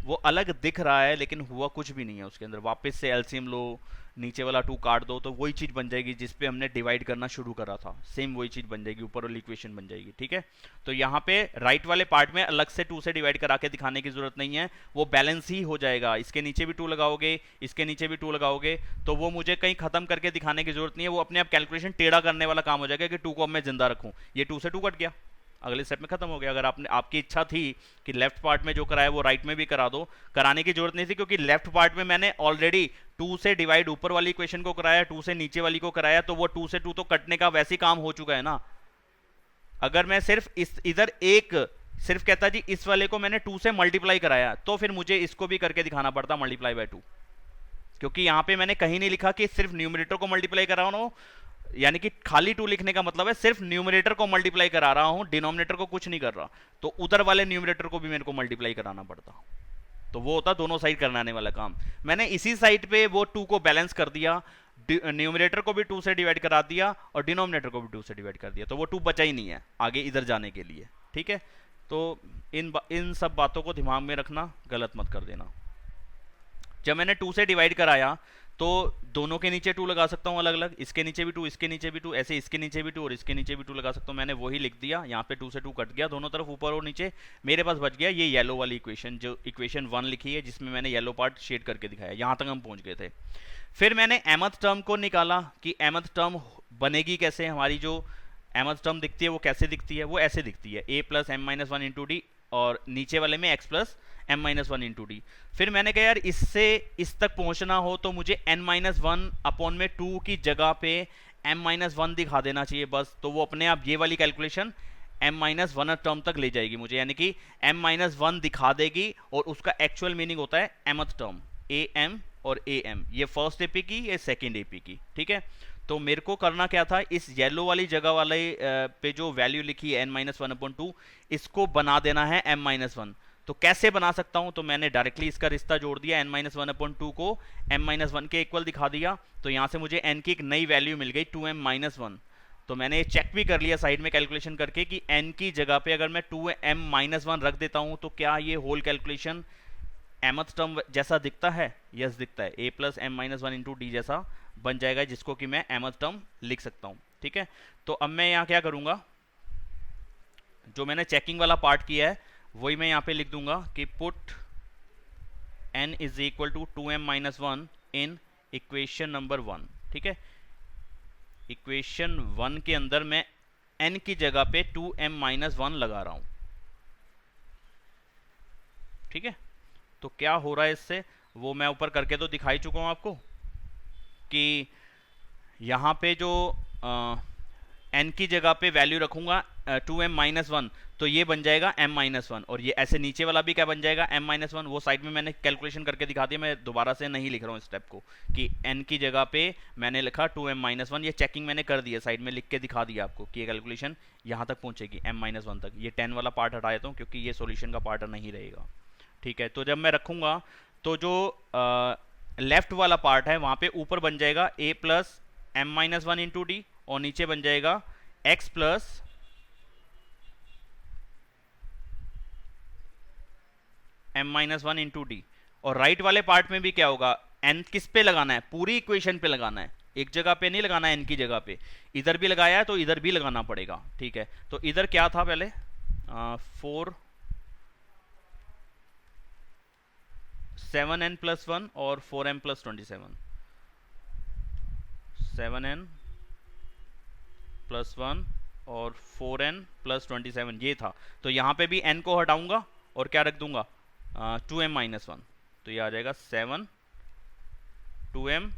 वो अलग दिख रहा है लेकिन हुआ कुछ भी नहीं है उसके अंदर। वापस से एलसीएम लो, नीचे वाला 2 काट दो तो वही चीज बन जाएगी जिस पे हमने डिवाइड करना शुरू करा था, सेम वही चीज बन जाएगी, ऊपर वाली इक्वेशन बन जाएगी, ठीक है। तो यहाँ पे राइट वाले पार्ट में अलग से 2 से डिवाइड करा के दिखाने की जरूरत नहीं है, वो बैलेंस ही हो जाएगा। इसके नीचे भी 2 लगाओगे, इसके नीचे भी 2 लगाओगे, तो वो मुझे कहीं खत्म करके दिखाने की जरूरत नहीं है, वो अपने आप कैलकुलेशन टेढ़ा करने वाला काम हो जाएगा कि 2 को अब मैं जिंदा रखूं, ये 2 से 2 कट गया, अगले स्टेप में खत्म हो गया। अगर आपने आपकी इच्छा थी कि लेफ्ट पार्ट में जो कराया वो राइट में भी करा दो, कराने की जरूरत नहीं थी, क्योंकि लेफ्ट पार्ट में मैंने ऑलरेडी 2 से डिवाइड ऊपर वाली इक्वेशन को कराया, 2 से नीचे वाली को कराया, तो वो 2 से 2 तो कटने का वैसे ही काम हो चुका है ना। अगर मैं सिर्फ इस इधर एक सिर्फ कहता जी इस वाले को मैंने 2 से मल्टीप्लाई कराया, तो फिर मुझे इसको भी करके दिखाना पड़ता मल्टीप्लाई बाय 2, क्योंकि यहां पे मैंने कहीं नहीं लिखा कि सिर्फ न्यूमरेटर को मल्टीप्लाई करा रहा हूं, यानी कि खाली 2 लिखने का मतलब है सिर्फ न्यूमरेटर को मल्टीप्लाई करा रहा हूं, डिनोमिनेटर को कुछ नहीं कर रहा, तो उधर वाले न्यूमरेटर को भी मेरे को मल्टीप्लाई कराना पड़ता, तो वो होता दोनों साइड कराने वाला काम। मैंने इसी साइड पे वो 2 को बैलेंस कर दिया, न्यूमरेटर को भी 2 से डिवाइड करा दिया और डिनोमिनेटर को भी 2 से डिवाइड कर दिया, तो वो 2 बचा ही नहीं है आगे इधर जाने के लिए। ठीक है, तो इन सब बातों को दिमाग में रखना, गलत मत कर देना। जब मैंने 2 से डिवाइड कराया तो दोनों के नीचे 2 लगा सकता हूँ अलग अलग, इसके नीचे भी 2, इसके नीचे भी 2, ऐसे इसके नीचे भी 2 और इसके नीचे भी 2 लगा सकता हूँ। मैंने वही लिख दिया, यहाँ पे 2 से 2 कट गया दोनों तरफ, ऊपर और नीचे। मेरे पास बच गया ये येलो वाली इक्वेशन, जो इक्वेशन 1 लिखी है, जिसमें मैंने येलो पार्ट शेड करके दिखाया। यहाँ तक हम पहुँच गए थे। फिर मैंने mth टर्म को निकाला कि mth टर्म बनेगी कैसे, हमारी जो mth टर्म दिखती है वो कैसे दिखती है, वो ऐसे दिखती है a plus m minus 1 into D, और नीचे वाले में x plus m minus 1 into D. फिर मैंने कहा यार इससे इस तक पहुंचना हो तो मुझे n माइनस 1 अपॉन में 2 की जगह पे m माइनस 1 दिखा देना चाहिए बस, तो वो अपने आप ये वाली कैलकुलेशन m माइनस 1 टर्म तक ले जाएगी मुझे, यानी कि m माइनस 1 दिखा देगी, और उसका एक्चुअल मीनिंग होता है mth टर्म, am और am, ये फर्स्ट एपी की, ये सेकेंड एपी की। ठीक है, तो मेरे को करना क्या था, इस येलो वाली जगह वाले पे जो वैल्यू लिखी है n माइनस 1/2, इसको बना देना है m माइनस 1। तो कैसे बना सकता हूं, तो मैंने डायरेक्टली इसका रिश्ता जोड़ दिया, n माइनस 1/2 को m माइनस 1 के इक्वल दिखा दिया, तो यहां से मुझे n की एक नई वैल्यू मिल गई 2m माइनस 1। तो मैंने चेक भी कर लिया साइड में कैलकुलेशन करके कि n की जगह पे अगर मैं 2m माइनस 1 रख देता हूं तो क्या ये होल कैलकुलेशन mth टर्म जैसा दिखता है, यस दिखता है, a plus m minus 1 into D जैसा बन जाएगा, जिसको कि मैं mth टर्म लिख सकता हूं। ठीक है, तो अब मैं यहाँ क्या करूंगा, जो मैंने चेकिंग वाला पार्ट किया है वही मैं यहाँ पे लिख दूंगा कि put n is equal to 2m minus 1 in equation number 1। ठीक है, इक्वेशन 1 के अंदर मैं n की जगह पे 2m माइनस 1 लगा रहा हूं। ठीक है, तो क्या हो रहा है इससे, वो मैं ऊपर करके तो दिखाई चुका हूं आपको कि यहाँ पे जो n की जगह पे वैल्यू रखूंगा 2m माइनस 1, तो ये बन जाएगा m माइनस 1, और ये ऐसे नीचे वाला भी क्या बन जाएगा m माइनस 1। वो साइड में मैंने कैलकुलेशन करके दिखा दिया, मैं दोबारा से नहीं लिख रहा हूँ स्टेप को, कि n की जगह पे मैंने लिखा 2m माइनस 1, ये चेकिंग मैंने कर दिया, साइड में लिख के दिखा दिया आपको कि ये कैलकुलेशन यहाँ तक पहुँचेगी m माइनस 1 तक। ये 10 वाला पार्ट हटा देता हूँ क्योंकि ये सोल्यूशन का पार्ट नहीं रहेगा। ठीक है, तो जब मैं रखूंगा तो जो लेफ्ट वाला पार्ट है वहां पे ऊपर बन जाएगा a plus m minus 1 into D, और नीचे बन जाएगा x plus m minus 1 into D. और राइट वाले पार्ट में भी क्या होगा, n किस पे लगाना है, पूरी इक्वेशन पे लगाना है, एक जगह पे नहीं लगाना है n की जगह पे, इधर भी लगाया है तो इधर भी लगाना पड़ेगा। ठीक है, तो इधर क्या था पहले 7n प्लस 1 और 4m प्लस 27, 7n प्लस 1 और 4n प्लस 27 ये था। तो यहाँ पे भी n को हटाऊंगा और क्या रख दूंगा 2m माइनस 1, तो ये आ जाएगा 7 2m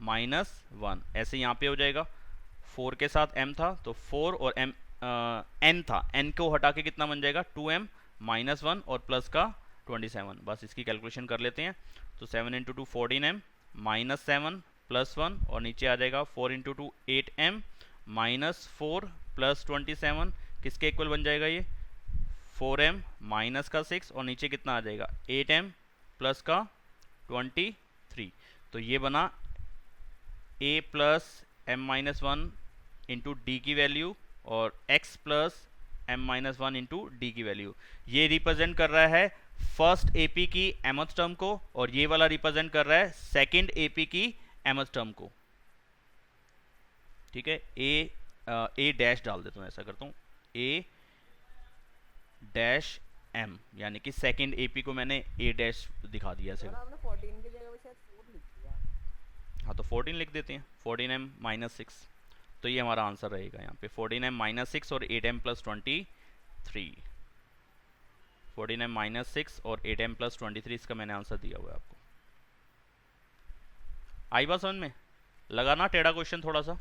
माइनस 1, ऐसे यहाँ पे हो जाएगा। 4 के साथ m था तो 4 और m n था, n को हटा के कितना बन जाएगा 2m माइनस 1 और प्लस का 27। बस इसकी कैलकुलेशन कर लेते हैं, तो 7 इंटू 2 14m माइनस 7 प्लस 1, और नीचे आ जाएगा 4 इंटू 2 8m माइनस 4 प्लस 27, किसके इक्वल बन जाएगा ये 4m माइनस का 6, और नीचे कितना आ जाएगा 8m प्लस का 23। तो ये बना a plus m minus 1 into D की वैल्यू और x plus m minus 1 into D की वैल्यू। ये रिप्रेजेंट कर रहा है फर्स्ट एपी की mth टर्म को, और ये वाला रिप्रेजेंट कर रहा है सेकंड एपी की mth टर्म को। ठीक है, a डैश डाल देता हूँ, ऐसा करता हूँ a डैश m, यानी कि सेकंड एपी को मैंने a डैश दिखा दिया ऐसे। आपने 14 की जगह पे शायद 4 लिख दिया। हाँ, तो 14 लिख देते हैं, 14m माइनस 6, तो ये हमारा आंसर रहेगा यहाँ पे 14m माइनस 6 और 8m प्लस 27। 3, 49 - 6 और 8m + 23, इसका मैंने आंसर दिया हुआ है आपको। आई बात समझ में? लगा ना टेढ़ा क्वेश्चन थोड़ा सा?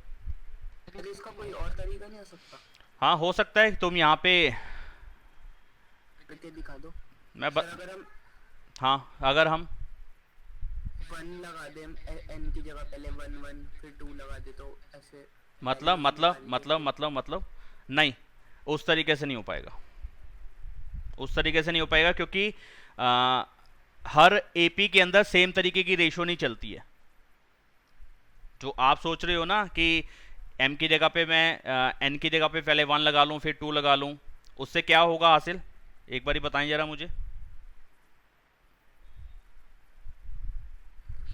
फिर इसका कोई और तरीका नहीं हो सकता? हाँ हो सकता है, तुम यहाँ पे करके दिखा दो। मैं सर अगर हम हाँ अगर हम 1 लगा दें n की जगह, पहले 1 1 फिर 2 लगा दे, तो ऐसे मतलब value मतलब निकालने मतलब की- मतलब मतलब नहीं, उस तरीके से नहीं हो पाएगा। उस तरीके से नहीं हो पाएगा क्योंकि हर एपी के अंदर सेम तरीके की रेशो नहीं चलती है। जो आप सोच रहे हो ना कि m की जगह पे मैं n की जगह पे पहले 1 लगा लूं फिर 2 लगा लूं, उससे क्या होगा हासिल, एक बार बताएं जरा मुझे। a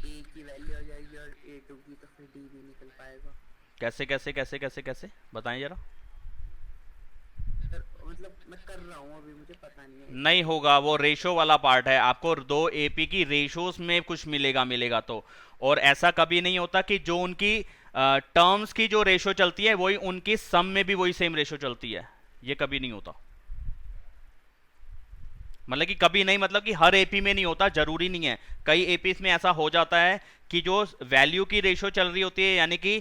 की वैल्यू आ जाएगी और a2 की, तो फिर d भी निकल पाएगा। कैसे कैसे कैसे कैसे कैसे बताएं जरा। सर मतलब मैं कर रहा हूँ अभी, मुझे पता नहीं है। नहीं होगा, वो रेशो वाला पार्ट है। आपको दो एपी की रेशोस में कुछ मिलेगा तो, और ऐसा कभी नहीं होता कि जो उनकी टर्म्स की जो रेशो चलती है वही उनकी सम में भी वही सेम रेशो चलती है, ये कभी नहीं होता। मतलब कि कभी नहीं, मतलब कि हर एपी में नहीं होता, जरूरी नहीं है। कई एपी में ऐसा हो जाता है कि जो वैल्यू की रेशो चल रही होती है, यानी कि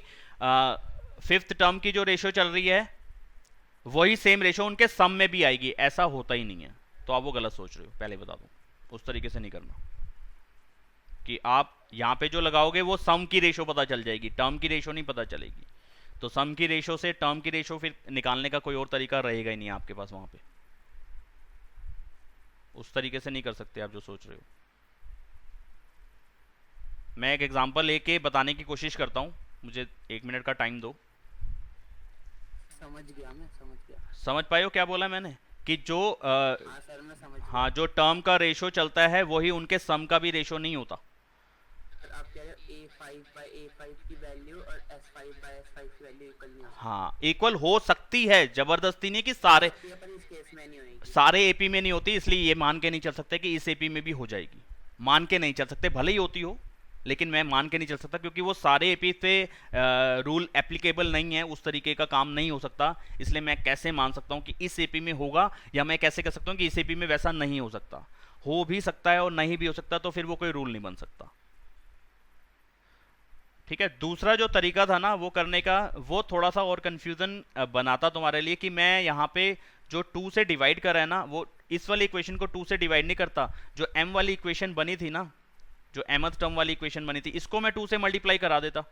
5th टर्म की जो रेशो चल रही है वही सेम रेशो उनके सम में भी आएगी, ऐसा होता ही नहीं है। तो आप वो गलत सोच रहे हो, पहले बता दूं, उस तरीके से नहीं करना कि आप यहां पे जो लगाओगे वो सम की रेशो पता चल जाएगी, टर्म की रेशो नहीं पता चलेगी। तो सम की रेशो से टर्म की रेशो फिर निकालने का कोई और तरीका रहेगा ही नहीं आपके पास वहां पे। उस तरीके से नहीं कर सकते आप जो सोच रहे हो। मैं एक एग्जांपल लेके बताने की कोशिश करता हूं, मुझे 1 मिनट का टाइम दो। समझ गया, मैं समझ गया। समझ पाए हो क्या बोला मैंने? कि जो हाँ सर मैं समझ गया। हाँ, जो टर्म का रेशो चलता है वही उनके सम का भी रेशो नहीं होता। सर आप कह रहे हो a5/a5 की वैल्यू और s5/s5 की वैल्यू इक्वल नहीं हो हाँ इक्वल हो सकती है, जबरदस्ती नहीं कि सारे सकती है, पर इस केस में नहीं होगी। सारे एपी में नहीं होती, इसलिए ये मान के नहीं चल सकते कि इस एपी में भी हो जाएगी। मान के नहीं चल सकते, भले ही होती हो, लेकिन मैं मान के नहीं चल सकता क्योंकि वो सारे एपी पे रूल एप्लीकेबल नहीं है, उस तरीके का काम नहीं हो सकता। इसलिए मैं कैसे मान सकता हूँ कि इस एपी में होगा, या मैं कैसे कह सकता हूँ कि इस एपी में वैसा नहीं हो सकता। हो भी सकता है और नहीं भी हो सकता, तो फिर वो कोई रूल नहीं बन सकता। ठीक है, दूसरा जो तरीका था ना वो करने का, वो थोड़ा सा और कंफ्यूजन बनाता तुम्हारे लिए, कि मैं यहाँ पे जो 2 से डिवाइड कर रहा है ना, वो इस वाली इक्वेशन को 2 से डिवाइड नहीं करता। जो m वाली इक्वेशन बनी थी ना, जो mth टर्म वाली इक्वेशन बनी थी, इसको मैं 2 से मल्टीप्लाई करा देता।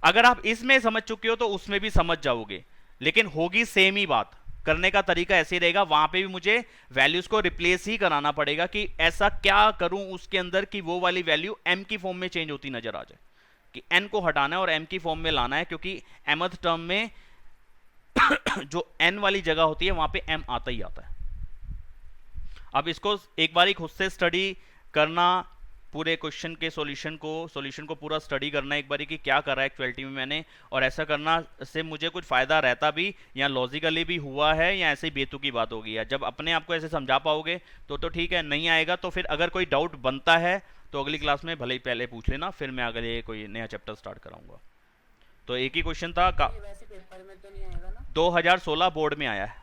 अगर आप इसमें समझ चुके हो तो उसमें भी समझ जाओगे, लेकिन होगी सेम ही बात। करने का तरीका ऐसे ही रहेगा, वहां पे भी मुझे वैल्यूज को रिप्लेस ही कराना पड़ेगा कि ऐसा क्या करूं उसके अंदर कि वो वाली वैल्यू m की फॉर्म में चेंज होती नजर आ जाए, कि n को हटाना है और m की फॉर्म में लाना है, क्योंकि mth टर्म में जो n वाली जगह होती है वहां पे m आता ही आता है। अब इसको एक बार खुद से स्टडी करना, पूरे क्वेश्चन के सॉल्यूशन को पूरा स्टडी करना एक बार कि क्या करा है एक्चुअलिटी में मैंने, और ऐसा करना से मुझे कुछ फायदा रहता भी, या लॉजिकली भी हुआ है, या ऐसे ही बेतुकी बात होगी। या जब अपने आप को ऐसे समझा पाओगे तो ठीक है, नहीं आएगा तो फिर अगर कोई डाउट बनता है तो अगली क्लास में भले ही पहले पूछ लेना, फिर मैं अगले कोई नया चैप्टर स्टार्ट कराऊंगा। तो एक ही क्वेश्चन था ये वैसे पेपर में तो नहीं आएगा ना? 2016 बोर्ड में आया है,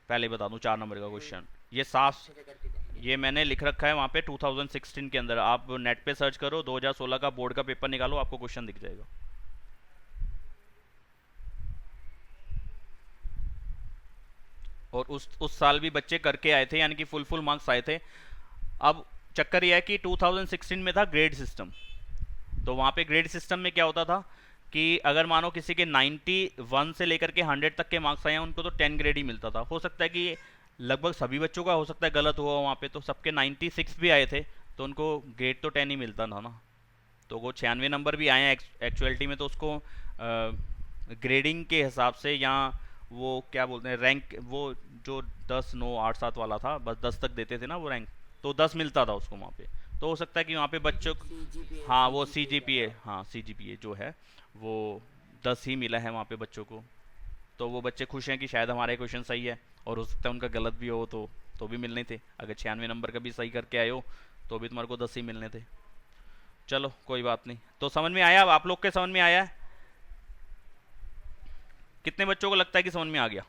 पहले बता दूं, 4 नंबर का क्वेश्चन। ये साफ, अच्छे से करके जाएंगे। ये मैंने लिख रखा है वहाँ पे 2016 के अंदर। आप नेट पे सर्च करो, 2016 का बोर्ड का पेपर निकालो, आपको क्वेश्चन दिख जाएगा। और उस साल भी बच्चे करके आए थे, यानी कि फुल मार्क्स आए थे। अब चक्कर यह है कि 2016 में था ग्रेड सिस्टम। तो वहाँ पे ग्रेड सिस्टम में क्या होता था कि अगर मानो किसी के 91 से लेकर के 100 तक के मार्क्स आए हैं, उनको तो 10 ग्रेड ही मिलता था। हो सकता है कि लगभग सभी बच्चों का, हो सकता है गलत हुआ वहाँ पे, तो सबके 96 भी आए थे तो उनको ग्रेड तो 10 ही मिलता था ना। तो वो 96 नंबर भी आए हैं एक्चुअलिटी में, तो उसको ग्रेडिंग के हिसाब से, या वो क्या बोलते हैं रैंक, वो जो 10 9 8 7 वाला था, बस 10 तक देते थे ना वो रैंक, तो 10 मिलता था उसको वहाँ पे। तो हो सकता है कि वहाँ पे बच्चों CGPA, हाँ वो CGPA, हाँ CGPA जो है वो 10 ही मिला है वहाँ पे बच्चों को। तो वो बच्चे खुश हैं कि शायद हमारे क्वेश्चन सही है, और हो सकता है उनका गलत भी हो तो भी मिलने थे। अगर 96 नंबर का भी सही करके आए हो तो भी तुम्हारे को 10 ही मिलने थे। चलो कोई बात नहीं। तो समझ में आया, अब आप लोग के समझ में आया है? कितने बच्चों को लगता है कि समझ में आ गया?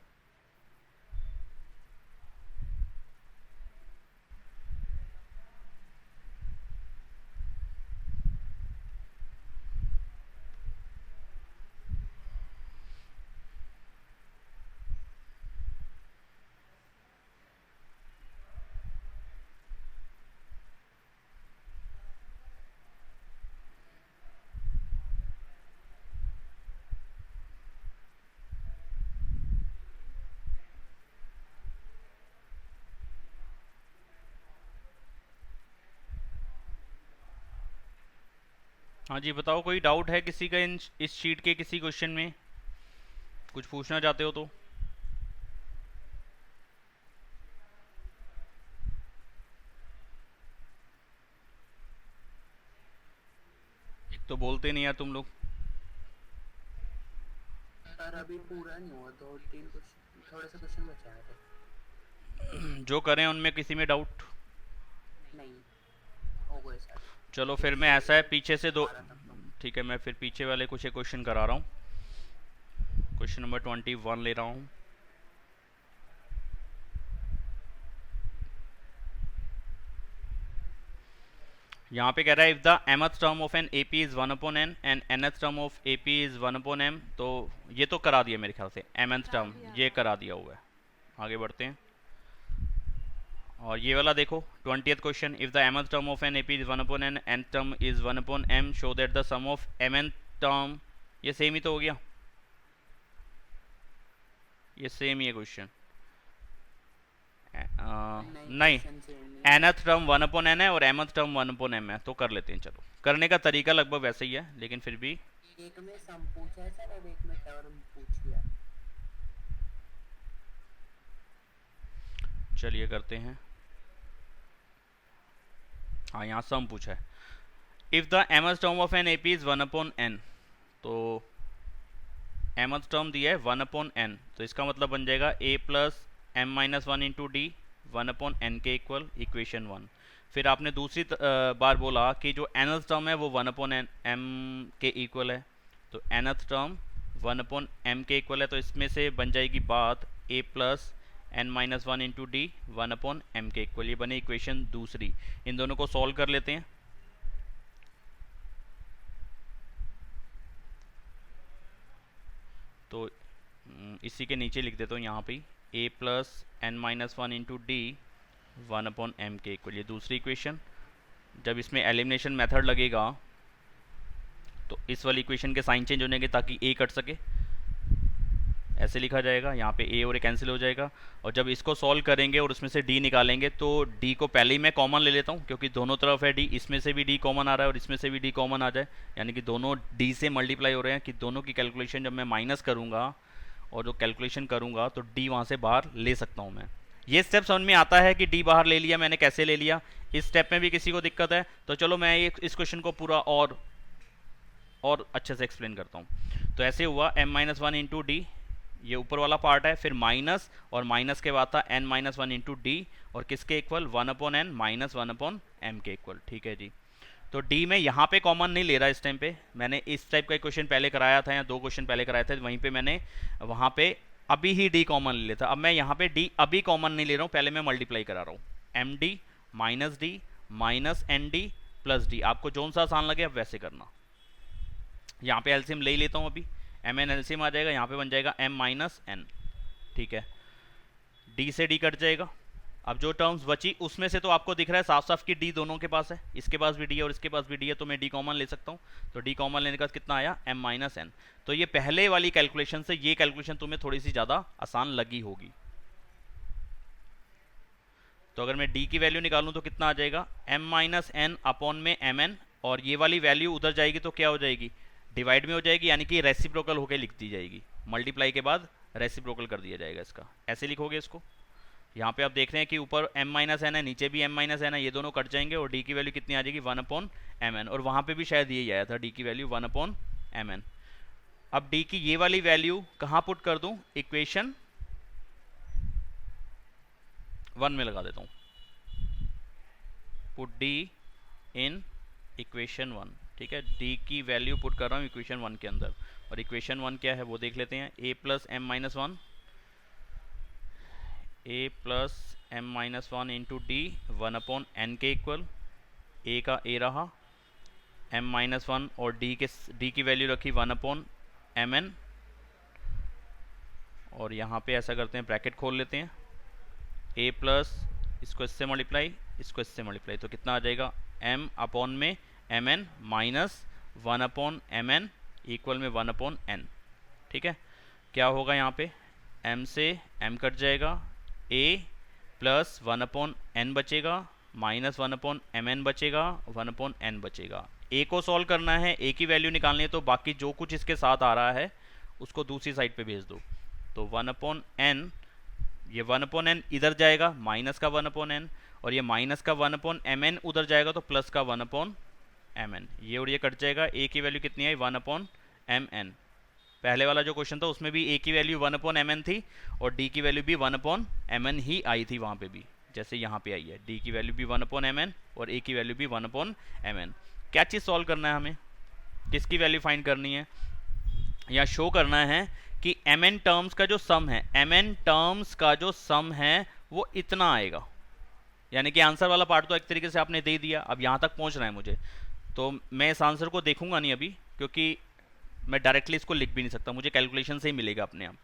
हाँ जी, बताओ कोई डाउट है किसी का इस शीट के किसी क्वेश्चन में, कुछ पूछना चाहते हो तो। एक तो बोलते नहीं यार तुम लोग। सर अभी पूरा नहीं हुआ, 2-3 क्वेश्चन, थोड़े से क्वेश्चन बचे हैं जो करें उनमें किसी में डाउट। नहीं हो गए सर। चलो फिर एक मैं से ऐसा है पीछे से दो, 12 तक तो। ठीक है मैं फिर पीछे वाले कुछ एक क्वेश्चन करा रहा हूँ। क्वेश्चन नंबर 21 ले रहा हूँ। यहाँ पे कह रहा है if the mth term of an AP is 1/n and nth term of AP is 1/m, तो ये तो करा दिया मेरे ख्याल से, mth टर्म ये करा दिया हुआ है। आगे बढ़ते हैं। और ये वाला देखो 20th question, if the mth term of an AP is 1/n, nth term is 1/m, show that the sum of mth term, ये सेम ही तो हो गया, ये सेम ही है क्वेश्चन। नहीं, क्वेश्चन सेम नहीं है। nth टर्म 1/n है और mth टर्म 1/m है, तो कर लेते हैं। चलो करने का तरीका लगभग वैसे ही है, लेकिन फिर भी एक में सम पूछा है सर और एक में टर्म पूछी है। चलिए करते हैं। हाँ यहाँ सम पूछा है, if the mth term of an AP is 1/n, तो mth टर्म दिया है 1/n, तो इसका मतलब बन जाएगा a plus m-1 into D 1/n के इक्वल, इक्वेशन 1। फिर आपने दूसरी बार बोला कि जो nth टर्म है वो 1/m के इक्वल है, तो nth टर्म 1/m के इक्वल है, तो इसमें से बन जाएगी बात a plus n-1 into D 1/m के इक्वल, ये बने इक्वेशन दूसरी। इन दोनों को सॉल्व कर लेते हैं। तो इसी के नीचे लिख देता हूँ यहाँ पे a plus n-1 into D 1/m के इक्वल, ये दूसरी इक्वेशन। जब इसमें एलिमिनेशन मेथड लगेगा तो इस वाली इक्वेशन के साइन चेंज होने के, ताकि a कट सके, ऐसे लिखा जाएगा। यहाँ पे a और a कैंसिल हो जाएगा, और जब इसको सॉल्व करेंगे और उसमें से d निकालेंगे तो d को पहले ही मैं कॉमन ले लेता हूँ, क्योंकि दोनों तरफ है d, इसमें से भी d कॉमन आ रहा है और इसमें से भी d कॉमन आ जाए, यानी कि दोनों d से मल्टीप्लाई हो रहे हैं, कि दोनों की कैलकुलेशन जब मैं माइनस करूँगा और जो कैलकुलेशन करूँगा तो d वहाँ से बाहर ले सकता हूँ मैं। ये स्टेप समझ में आता है कि d बाहर ले लिया मैंने, कैसे ले लिया। इस स्टेप में भी किसी को दिक्कत है तो चलो मैं इस क्वेश्चन को पूरा और अच्छे से एक्सप्लेन करता हूँ। तो ऐसे हुआ m-1 इंटू डी, ये ऊपर वाला पार्ट है, फिर माइनस, और माइनस के बाद था n-1 इंटू डी, और किसके इक्वल 1/n माइनस 1/m के इक्वल, ठीक है जी। तो d में यहाँ पे कॉमन नहीं ले रहा इस टाइम पे, मैंने इस टाइप का क्वेश्चन पहले कराया था या 2 क्वेश्चन पहले कराए थे, वहीं पे मैंने वहाँ पे अभी ही d कॉमन ले लेता। अब मैं यहाँ पे d अभी कॉमन नहीं ले रहा हूँ, पहले मैं मल्टीप्लाई करा रहा हूँ, md minus D minus nd plus d। आपको जो सा आसान लगे अब वैसे करना। यहाँ पे एलसीएम ले ही लेता हूँ अभी, mn एलसीएम आ जाएगा, यहाँ पे बन जाएगा m-n, ठीक है। d से d कट जाएगा। अब जो टर्म्स बची उसमें से तो आपको दिख रहा है साफ साफ कि d दोनों के पास है, इसके पास भी d है और इसके पास भी d है, तो मैं d कॉमन ले सकता हूँ। तो d कॉमन लेने के बाद कितना आया m-n। तो ये पहले वाली कैलकुलेशन से ये कैलकुलेशन तुम्हें थोड़ी सी ज़्यादा आसान लगी होगी। तो अगर मैं d की वैल्यू निकालूं तो कितना आ जाएगा m-n अपॉन में mn, और ये वाली वैल्यू उधर जाएगी तो क्या हो जाएगी, डिवाइड में हो जाएगी, यानी कि रेसिप्रोकल होकर लिख दी जाएगी। मल्टीप्लाई के बाद रेसिप्रोकल कर दिया जाएगा इसका, ऐसे लिखोगे इसको। यहाँ पे आप देख रहे हैं कि ऊपर m-n है, नीचे भी m-n है, ये दोनों कट जाएंगे और d की वैल्यू कितनी आ जाएगी 1/mn, और वहाँ पे भी शायद यही आया था d की वैल्यू 1/mn। अब d की ये वाली वैल्यू कहाँ पुट कर दूँ, इक्वेशन 1 में लगा देता हूँ, पुट d इन इक्वेशन 1, ठीक है। d की वैल्यू पुट कर रहा हूँ इक्वेशन 1 के अंदर, और इक्वेशन 1 क्या है वो देख लेते हैं, a plus m-1 a plus m-1 into D 1/n के इक्वल, a का a रहा, m-1 और d की वैल्यू रखी 1/mn, और यहाँ पे ऐसा करते हैं ब्रैकेट खोल लेते हैं, a प्लस इसको इससे मल्टीप्लाई, इसको इससे मल्टीप्लाई, तो कितना आ जाएगा m अपॉन में mn माइनस 1/mn इक्वल में 1/n, ठीक है। क्या होगा यहाँ पे, m से m कट जाएगा, a प्लस 1/n बचेगा माइनस 1/mn बचेगा, 1/n बचेगा। a को सॉल्व करना है, a की वैल्यू निकालनी है, तो बाकी जो कुछ इसके साथ आ रहा है उसको दूसरी साइड पे भेज दो। तो 1/n, ये 1/n इधर जाएगा माइनस का 1/n, और ये माइनस का 1/mn उधर जाएगा तो प्लस का 1/mn। ये और ये कट जाएगा। a की वैल्यू कितनी आई? 1/mn। पहले वाला जो क्वेश्चन था उसमें भी a की वैल्यू 1/mn थी और d की वैल्यू भी 1/mn ही आई थी वहाँ पे भी, जैसे यहाँ पे आई है। d की वैल्यू भी 1/mn और a की वैल्यू भी 1/mn। क्या चीज़ सॉल्व करना है हमें? किसकी वैल्यू फाइंड करनी है? या शो करना है कि mn टर्म्स का जो सम है, mn टर्म्स का जो सम है वो इतना आएगा। यानी कि आंसर वाला पार्ट तो एक तरीके से आपने दे दिया, अब यहाँ तक पहुँचना है मुझे। तो मैं इस आंसर को देखूंगा नहीं अभी, क्योंकि मैं डायरेक्टली इसको लिख भी नहीं सकता, मुझे कैलकुलेशन से ही मिलेगा अपने आप।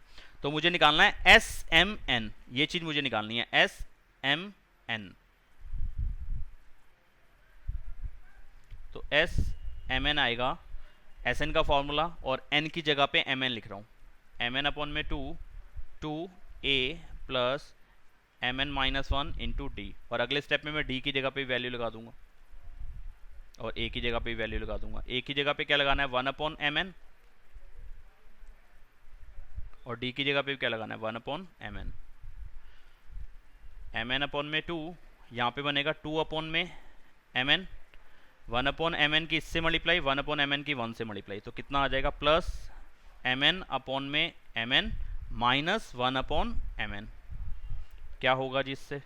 तो मुझे निकालना है SMN, ये चीज़ मुझे निकालनी है, SMN। तो SMN आएगा, SN का फॉर्मूला, और N की जगह पे MN लिख रहा हूँ। MN/2 2a plus MN-1 into D, और अगले स्टेप में मैं D की जगह पे वैल्यू लगा दूंगा और A की जगह पे वैल्यू लगा दूंगा। A की जगह पे क्या लगाना है? 1/mn, और D की जगह पे क्या लगाना है? 1/mn। MN/2 यहाँ पे बनेगा 2/mn, 1/mn की इससे मल्टीप्लाई, 1/mn की 1 से मल्टीप्लाई, तो कितना आ जाएगा? Plus MN/mn minus 1/mn। क्या होगा जिससे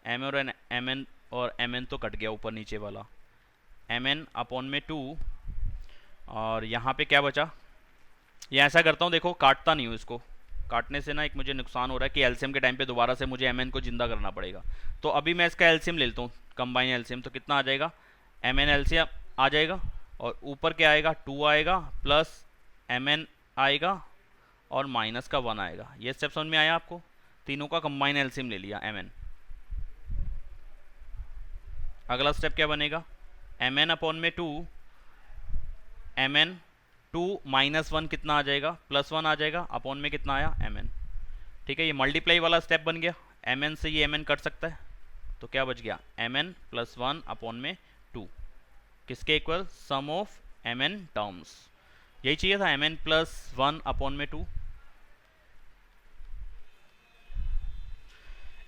m और mn और mn तो कट गया ऊपर नीचे वाला, MN/2, और यहाँ पे क्या बचा? ये ऐसा करता हूँ, देखो काटता नहीं हूँ इसको, काटने से ना एक मुझे नुकसान हो रहा है कि एलसीएम के टाइम पे दोबारा से मुझे mn को जिंदा करना पड़ेगा। तो अभी मैं इसका एलसीएम ले लेता हूँ, कंबाइन एलसीएम। तो कितना आ जाएगा? mn एलसीएम आ जाएगा, और ऊपर क्या आएगा? 2 आएगा, प्लस mn आएगा, और माइनस का 1 आएगा। ये स्टेप समझ में आया आपको? तीनों का कंबाइन एलसीएम ले लिया mn। अगला स्टेप क्या बनेगा? MN/2, MN2 माइनस 1 कितना आ जाएगा? प्लस 1 आ जाएगा, अपॉन में कितना आया? mn। ठीक है, ये मल्टीप्लाई वाला स्टेप बन गया। mn से ये mn कट सकता है, तो क्या बच गया? mn+1 अपॉन में 2, किसके equal? Sum of mn terms. यही चाहिए था, mn+1 अपॉन में 2,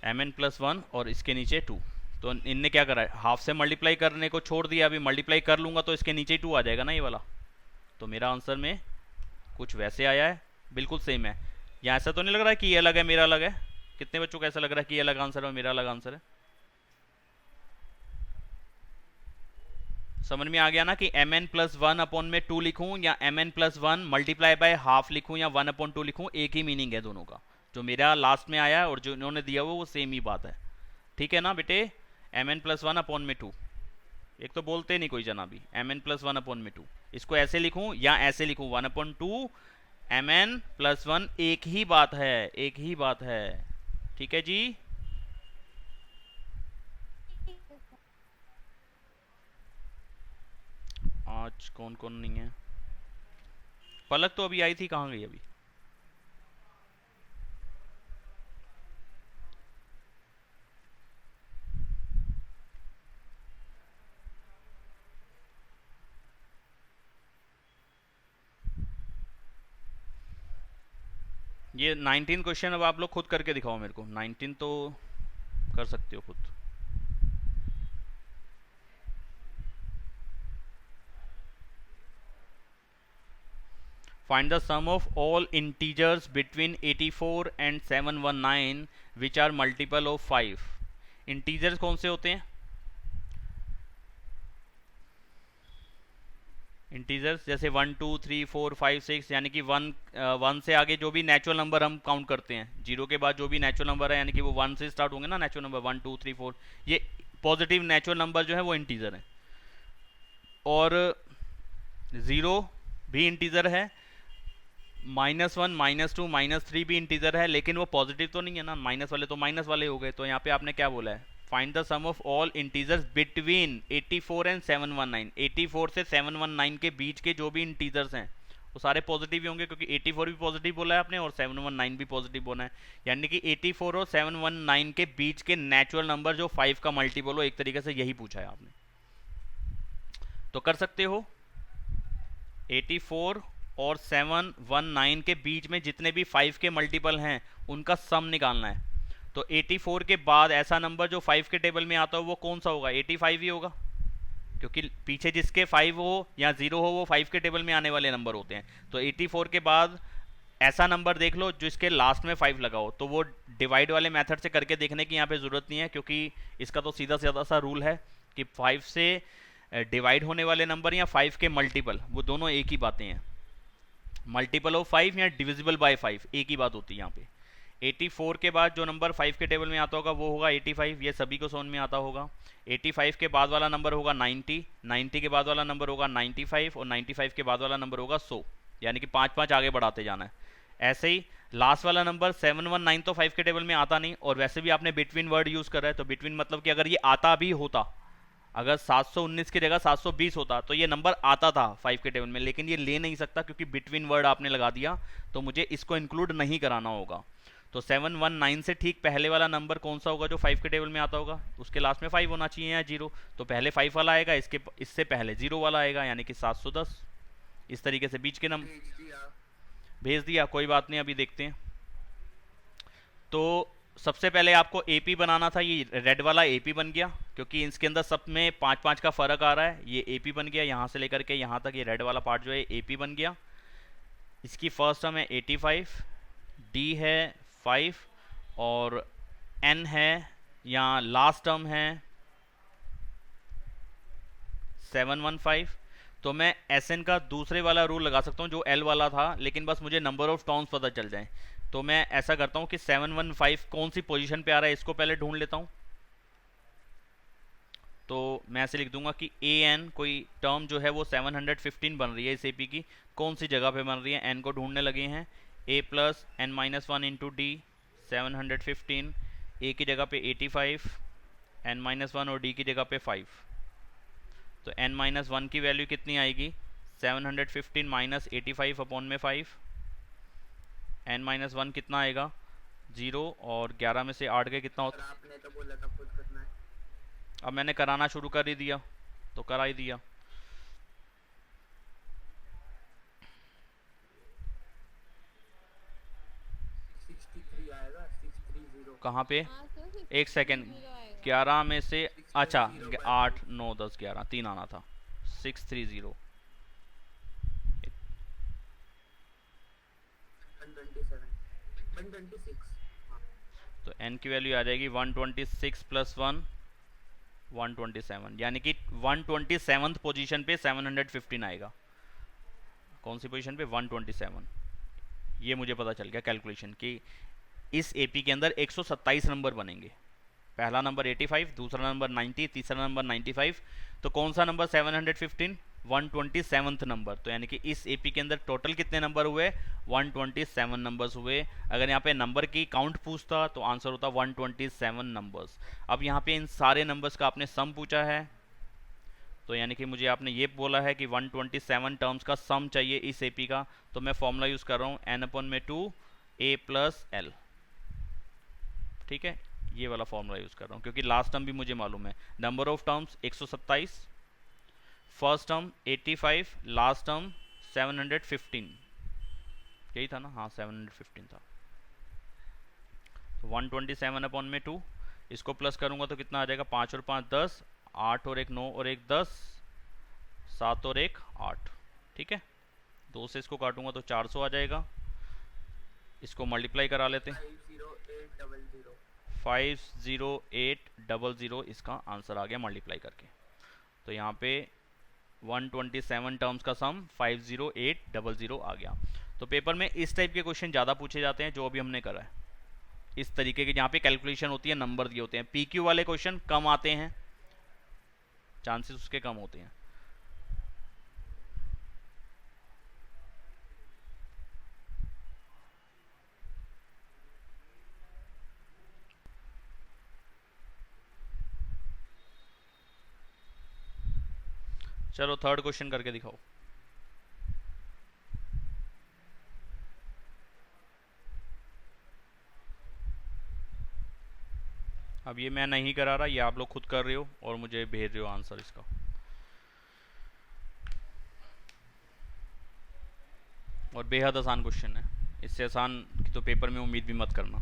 mn+1 और इसके नीचे 2। तो इनने क्या करा है? हाफ से मल्टीप्लाई करने को छोड़ दिया, अभी मल्टीप्लाई कर लूंगा तो इसके नीचे 2 आ जाएगा ना, ये वाला। तो मेरा आंसर में कुछ वैसे आया है, बिल्कुल सेम है। यहाँ ऐसा तो नहीं लग रहा है कि ये अलग है मेरा अलग है? कितने बच्चों को ऐसा लग रहा है कि ये अलग आंसर है और मेरा अलग आंसर है? समझ में आ गया ना कि mn+1 अपॉन में 2 लिखूं या mn+1 मल्टीप्लाई बाय हाफ लिखूं या 1/2 लिखूं, एक ही मीनिंग है दोनों का। जो मेरा लास्ट में आया है और जो इन्होंने दिया वो सेम ही बात है। ठीक है ना बेटे? mn+1 अपॉन में 2, एक तो बोलते नहीं कोई जना भी, mn+1 अपॉन में 2। इसको ऐसे लिखूं या ऐसे लिखूं, 1/2 mn+1, एक ही बात है, एक ही बात है। ठीक है जी? आज कौन कौन नहीं है? पलक तो अभी आई थी, कहाँ गई अभी? ये 19 क्वेश्चन अब आप लोग खुद करके दिखाओ मेरे को। 19 तो कर सकते हो खुद। Find the sum of all integers between 84 and 719 which are multiple of 5। Integers कौन से होते हैं? इंटीजर्स जैसे 1 2 3 4 5 6, यानी कि 1 से आगे जो भी नेचुरल नंबर हम काउंट करते हैं, 0 के बाद जो भी नेचुरल नंबर है, यानी कि वो 1 से स्टार्ट होंगे ना नेचुरल नंबर, 1 2 3 4, ये पॉजिटिव नेचुरल नंबर जो है वो इंटीजर है। और 0 भी इंटीजर है, -1 -2 -3 भी इंटीजर है, लेकिन वो पॉजिटिव तो नहीं है ना, माइनस वाले तो माइनस वाले हो गए। तो यहाँ पे आपने क्या बोला है? Find the sum of all integers between 84 and 719। 84 से 719 के बीच के जो भी इंटीजर्स हैं वो सारे पॉजिटिव ही होंगे, क्योंकि 84 भी पॉजिटिव बोला है आपने और 719 भी पॉजिटिव बोला है। यानी कि 84 और 719 के बीच के नेचुरल नंबर जो 5 का मल्टीपल हो, एक तरीके से यही पूछा है आपने। तो कर सकते हो 84 और 719 के बीच में जितने भी 5 के मल्टीपल हैं उनका सम निकालना है। तो 84 के बाद ऐसा नंबर जो 5 के टेबल में आता हो वो कौन सा होगा? 85 ही होगा, क्योंकि पीछे जिसके 5 हो या 0 हो वो 5 के टेबल में आने वाले नंबर होते हैं। तो 84 के बाद ऐसा नंबर देख लो जिसके लास्ट में 5 लगा हो। तो वो डिवाइड वाले मेथड से करके देखने की यहाँ पे ज़रूरत नहीं है, क्योंकि इसका तो सीधा सीधा सा रूल है कि 5 से डिवाइड होने वाले नंबर या 5 के मल्टीपल, वो दोनों एक ही बातें हैं। मल्टीपल ऑफ 5 या डिविजिबल बाय 5 एक ही बात होती है यहाँ पे। 84 के बाद जो नंबर 5 के टेबल में आता होगा वो होगा 85, ये सभी को समझ में आता होगा। 85 के बाद वाला नंबर होगा 90, 90 के बाद वाला नंबर होगा 95 और 95 के बाद वाला नंबर होगा 100, यानी कि 5-5 आगे बढ़ाते जाना है। ऐसे ही लास्ट वाला नंबर 719 तो 5 के टेबल में आता नहीं, और वैसे भी आपने बिटवीन वर्ड यूज़ करा है, तो बिटवीन मतलब कि अगर ये आता भी होता, अगर 719 की जगह 720 होता तो ये नंबर आता था 5 के टेबल में, लेकिन ये ले नहीं सकता क्योंकि बिटवीन वर्ड आपने लगा दिया, तो मुझे इसको इंक्लूड नहीं कराना होगा। तो 719 से ठीक पहले वाला नंबर कौन सा होगा जो 5 के टेबल में आता होगा? उसके लास्ट में 5 होना चाहिए या 0, तो पहले 5 वाला आएगा, इससे पहले 0 वाला आएगा, यानी कि 710। इस तरीके से बीच के नंबर भेज दिया, कोई बात नहीं, अभी देखते हैं। तो सबसे पहले आपको एपी बनाना था, ये रेड वाला एपी बन गया, क्योंकि इसके अंदर सब में 5-5 का फर्क आ रहा है। ये एपी बन गया, यहाँ से लेकर के यहाँ तक ये रेड वाला पार्ट जो है एपी बन गया। इसकी फर्स्ट टर्म है 85, डी है 5 और एन है, यहाँ लास्ट टर्म है 715। तो मैं एस एन का दूसरे वाला रूल लगा सकता हूँ जो एल वाला था, लेकिन बस मुझे नंबर ऑफ टर्म्स पता चल जाए। तो मैं ऐसा करता हूँ कि 715 कौन सी पोजीशन पे आ रहा है इसको पहले ढूंढ लेता हूँ। तो मैं ऐसे लिख दूंगा कि ए एन कोई टर्म जो है वो 715 बन रही है इस एपी की, कौन सी जगह पे बन रही है, एन को ढूंढने लगे हैं। A plus n minus one into d 715, a की जगह पे 85, एन माइनस वन और डी की जगह पे 5। तो एन माइनस वन की वैल्यू कितनी आएगी? 715 माइनस 85 अपॉन में 5। एन माइनस वन कितना आएगा? 0, और 11 में से 8 गए कितना होता? आपने तो बोला था खुद करना है। अब मैंने कराना शुरू कर ही दिया, तो करा ही दिया। आएगा 630। कहाँ पे? हाँ तो एक सेकेंड, 630 आएगा। 11 में से अच्छा 8 9 10 11 3 आना था, 630। 126। तो n की वैल्यू आ जाएगी 126 प्लस 1 127, यानी कि 127th पोजीशन पे 715 आएगा। कौन सी पोजीशन पे? 127। ये मुझे पता चल गया कैलकुलेशन कि इस एपी के अंदर 127 नंबर बनेंगे। पहला नंबर 85, दूसरा नंबर 90, तीसरा नंबर 95। तो कौन सा नंबर 715? 127th number. तो यानी कि इस एपी के अंदर टोटल कितने नंबर हुए? 127 नंबर्स हुए। अगर यहाँ पे नंबर की काउंट पूछता तो आंसर होता 127 नंबर्स। अब यहाँ पे इन सारे नंबर्स का आपने सम पूछा है, तो यानी कि मुझे आपने ये बोला है कि 127 टर्म्स का सम चाहिए इस एपी का। तो मैं फॉर्मूला यूज़ कर रहा हूँ n/2 a प्लस एल। ठीक है, ये वाला फॉर्मूला यूज़ कर रहा हूँ क्योंकि लास्ट टर्म भी मुझे मालूम है। Number of terms 127, first term 85, last term 715, यही था ना? हाँ 715 था। तो 127 अपॉन में 2, इसको प्लस करूँगा तो कितना आ जाएगा? 5 और 5 10, 8 और 1 9 और 1 10, 7 और 1 8। ठीक है, 2 से इसको काटूंगा तो 400 आ जाएगा। इसको मल्टीप्लाई करा लेते हैं, 50800 इसका आंसर आ गया मल्टीप्लाई करके। तो यहाँ पे 127 टर्म्स का सम 50800 आ गया। तो पेपर में इस टाइप के क्वेश्चन ज़्यादा पूछे जाते हैं जो अभी हमने करा है। इस तरीके के जहाँ पे कैलकुलेशन होती है, नंबर दिए होते हैं। पीक्यू वाले क्वेश्चन कम आते हैं, चांसेस उसके कम होते हैं। चलो थर्ड क्वेश्चन करके दिखाओ। अब ये मैं नहीं करा रहा, ये आप लोग खुद कर रहे हो और मुझे भेज रहे हो आंसर इसका। और बेहद आसान क्वेश्चन है, इससे आसान की तो पेपर में उम्मीद भी मत करना।